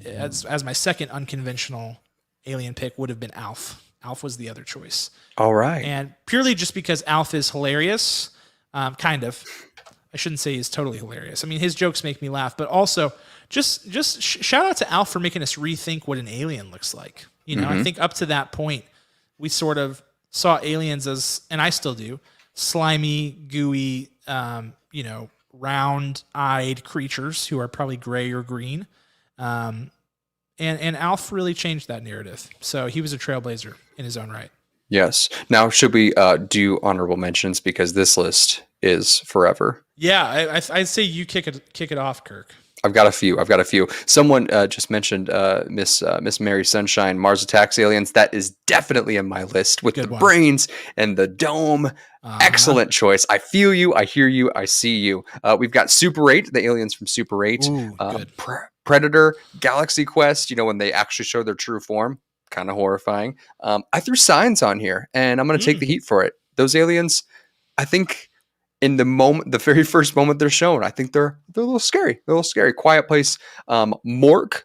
Speaker 1: as my second unconventional alien pick would have been Alf. Alf was the other choice.
Speaker 2: All right.
Speaker 1: And purely just because Alf is hilarious, kind of. I shouldn't say he's totally hilarious. I mean, his jokes make me laugh, but also just shout out to Alf for making us rethink what an alien looks like. I think up to that point, we sort of saw aliens as, and I still do, slimy, gooey, round-eyed creatures who are probably gray or green. And Alf really changed that narrative. So he was a trailblazer in his own right.
Speaker 2: Yes. Now, should we do honorable mentions, because this list is forever?
Speaker 1: Yeah, I'd say you kick it off, Kirk.
Speaker 2: I've got a few. Someone just mentioned Miss Mary Sunshine, Mars Attacks Aliens. That is definitely in my list with
Speaker 1: Good
Speaker 2: the
Speaker 1: one.
Speaker 2: brains and the dome. Excellent choice. I feel you. I hear you. I see you. We've got Super 8, the aliens from Super 8.
Speaker 1: Ooh, good.
Speaker 2: Predator, Galaxy Quest, when they actually show their true form. Kind of horrifying. I threw Signs on here, and I'm going to take the heat for it. Those aliens, I think, in the very first moment they're shown, I think they're a little scary. Quiet Place. Mork,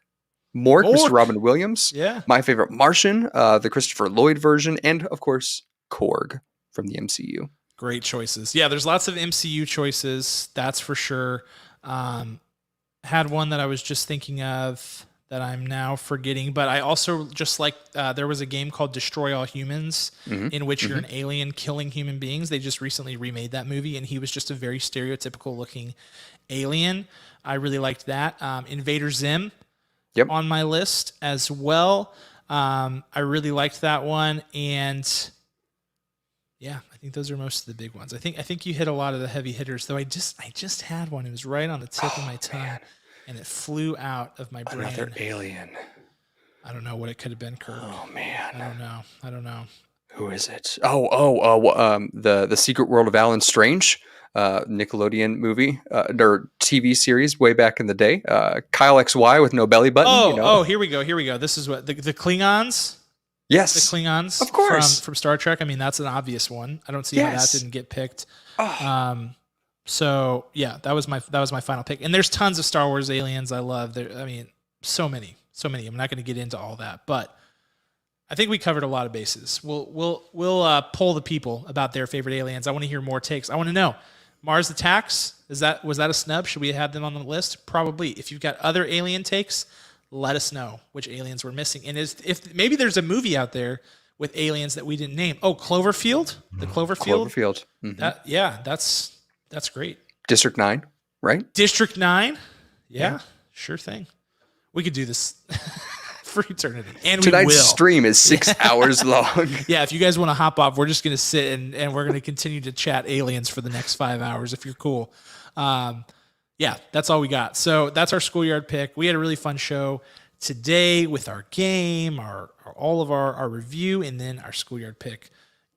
Speaker 2: Mr. Robin Williams.
Speaker 1: Yeah.
Speaker 2: My favorite Martian, the Christopher Lloyd version, and of course Korg from the MCU.
Speaker 1: Great choices. Yeah, there's lots of MCU choices, that's for sure. Had one that I was just thinking of that I'm now forgetting, but I also just there was a game called Destroy All Humans, in which you're an alien killing human beings. They just recently remade that movie, and he was just a very stereotypical looking alien. I really liked that. Invader Zim on my list as well. I really liked that one, and yeah, I think those are most of the big ones. I think you hit a lot of the heavy hitters, though. I just had one. It was right on the tip of my tongue. Man. And it flew out of my brain.
Speaker 2: Another alien.
Speaker 1: I don't know what it could have been, Kirk.
Speaker 2: Oh man,
Speaker 1: I don't know.
Speaker 2: Who is it? The Secret World of Alan Strange, Nickelodeon movie or TV series way back in the day. Kyle XY with no belly button.
Speaker 1: Here we go. This is what the Klingons.
Speaker 2: Yes,
Speaker 1: the Klingons,
Speaker 2: of course,
Speaker 1: from Star Trek. I mean, that's an obvious one. I don't see how that didn't get picked.
Speaker 2: Oh.
Speaker 1: So yeah, that was my final pick. And there's tons of Star Wars aliens I love. I mean, so many. I'm not going to get into all that, but I think we covered a lot of bases. We'll poll the people about their favorite aliens. I want to hear more takes. I want to know Mars Attacks. Was that a snub? Should we have them on the list? Probably. If you've got other alien takes, let us know which aliens we're missing. And if maybe there's a movie out there with aliens that we didn't name. Oh, Cloverfield, the Cloverfield.
Speaker 2: Mm-hmm.
Speaker 1: That's great.
Speaker 2: District 9, right?
Speaker 1: District 9. Yeah, sure thing. We could do this for eternity. And
Speaker 2: tonight's stream is 6 hours long.
Speaker 1: Yeah, if you guys want to hop off, we're just going to sit and we're going to continue to chat aliens for the next 5 hours if you're cool. Yeah, that's all we got. So that's our Schoolyard pick. We had a really fun show today with our game, all of our review, and then our Schoolyard pick.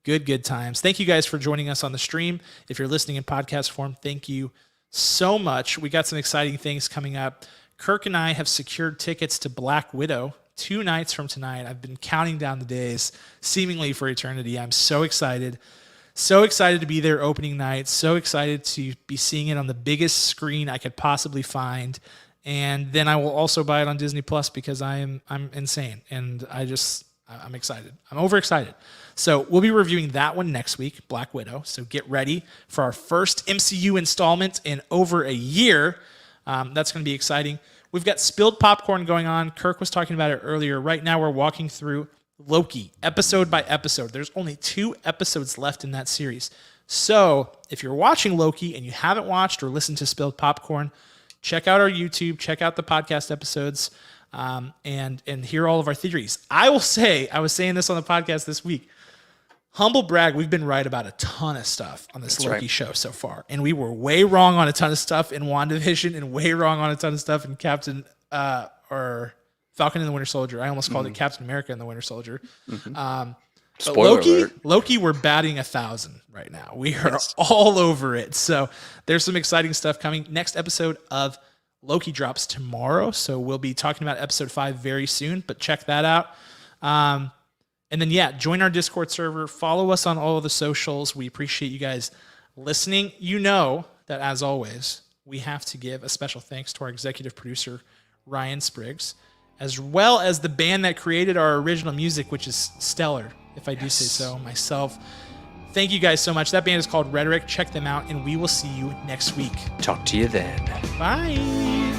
Speaker 1: Good times. Thank you guys for joining us on the stream. If you're listening in podcast form, thank you so much. We got some exciting things coming up. Kirk and I have secured tickets to Black Widow 2 nights from tonight. I've been counting down the days, seemingly for eternity. I'm so excited. So excited to be there opening night. So excited to be seeing it on the biggest screen I could possibly find. And then I will also buy it on Disney Plus because I'm insane. And I'm excited. I'm overexcited. So we'll be reviewing that one next week, Black Widow. So get ready for our first MCU installment in over a year. That's going to be exciting. We've got Spilled Popcorn going on. Kirk was talking about it earlier. Right now we're walking through Loki, episode by episode. There's only 2 episodes left in that series. So if you're watching Loki and you haven't watched or listened to Spilled Popcorn, check out our YouTube, check out the podcast episodes, and hear all of our theories. I will say, I was saying this on the podcast this week, humble brag, we've been right about a ton of stuff on this Loki show so far. And we were way wrong on a ton of stuff in WandaVision and way wrong on a ton of stuff in or Falcon and the Winter Soldier. I almost called it Captain America and the Winter Soldier. Mm-hmm. But Loki, we're batting 1,000 right now. We are all over it. So there's some exciting stuff coming. Next episode of Loki drops tomorrow. So we'll be talking about episode 5 very soon, but check that out. And then, join our Discord server. Follow us on all of the socials. We appreciate you guys listening. You know that, as always, we have to give a special thanks to our executive producer, Ryan Spriggs, as well as the band that created our original music, which is stellar, if I do say so myself. Thank you guys so much. That band is called Rhetoric. Check them out, and we will see you next week.
Speaker 2: Talk to you then.
Speaker 1: Bye.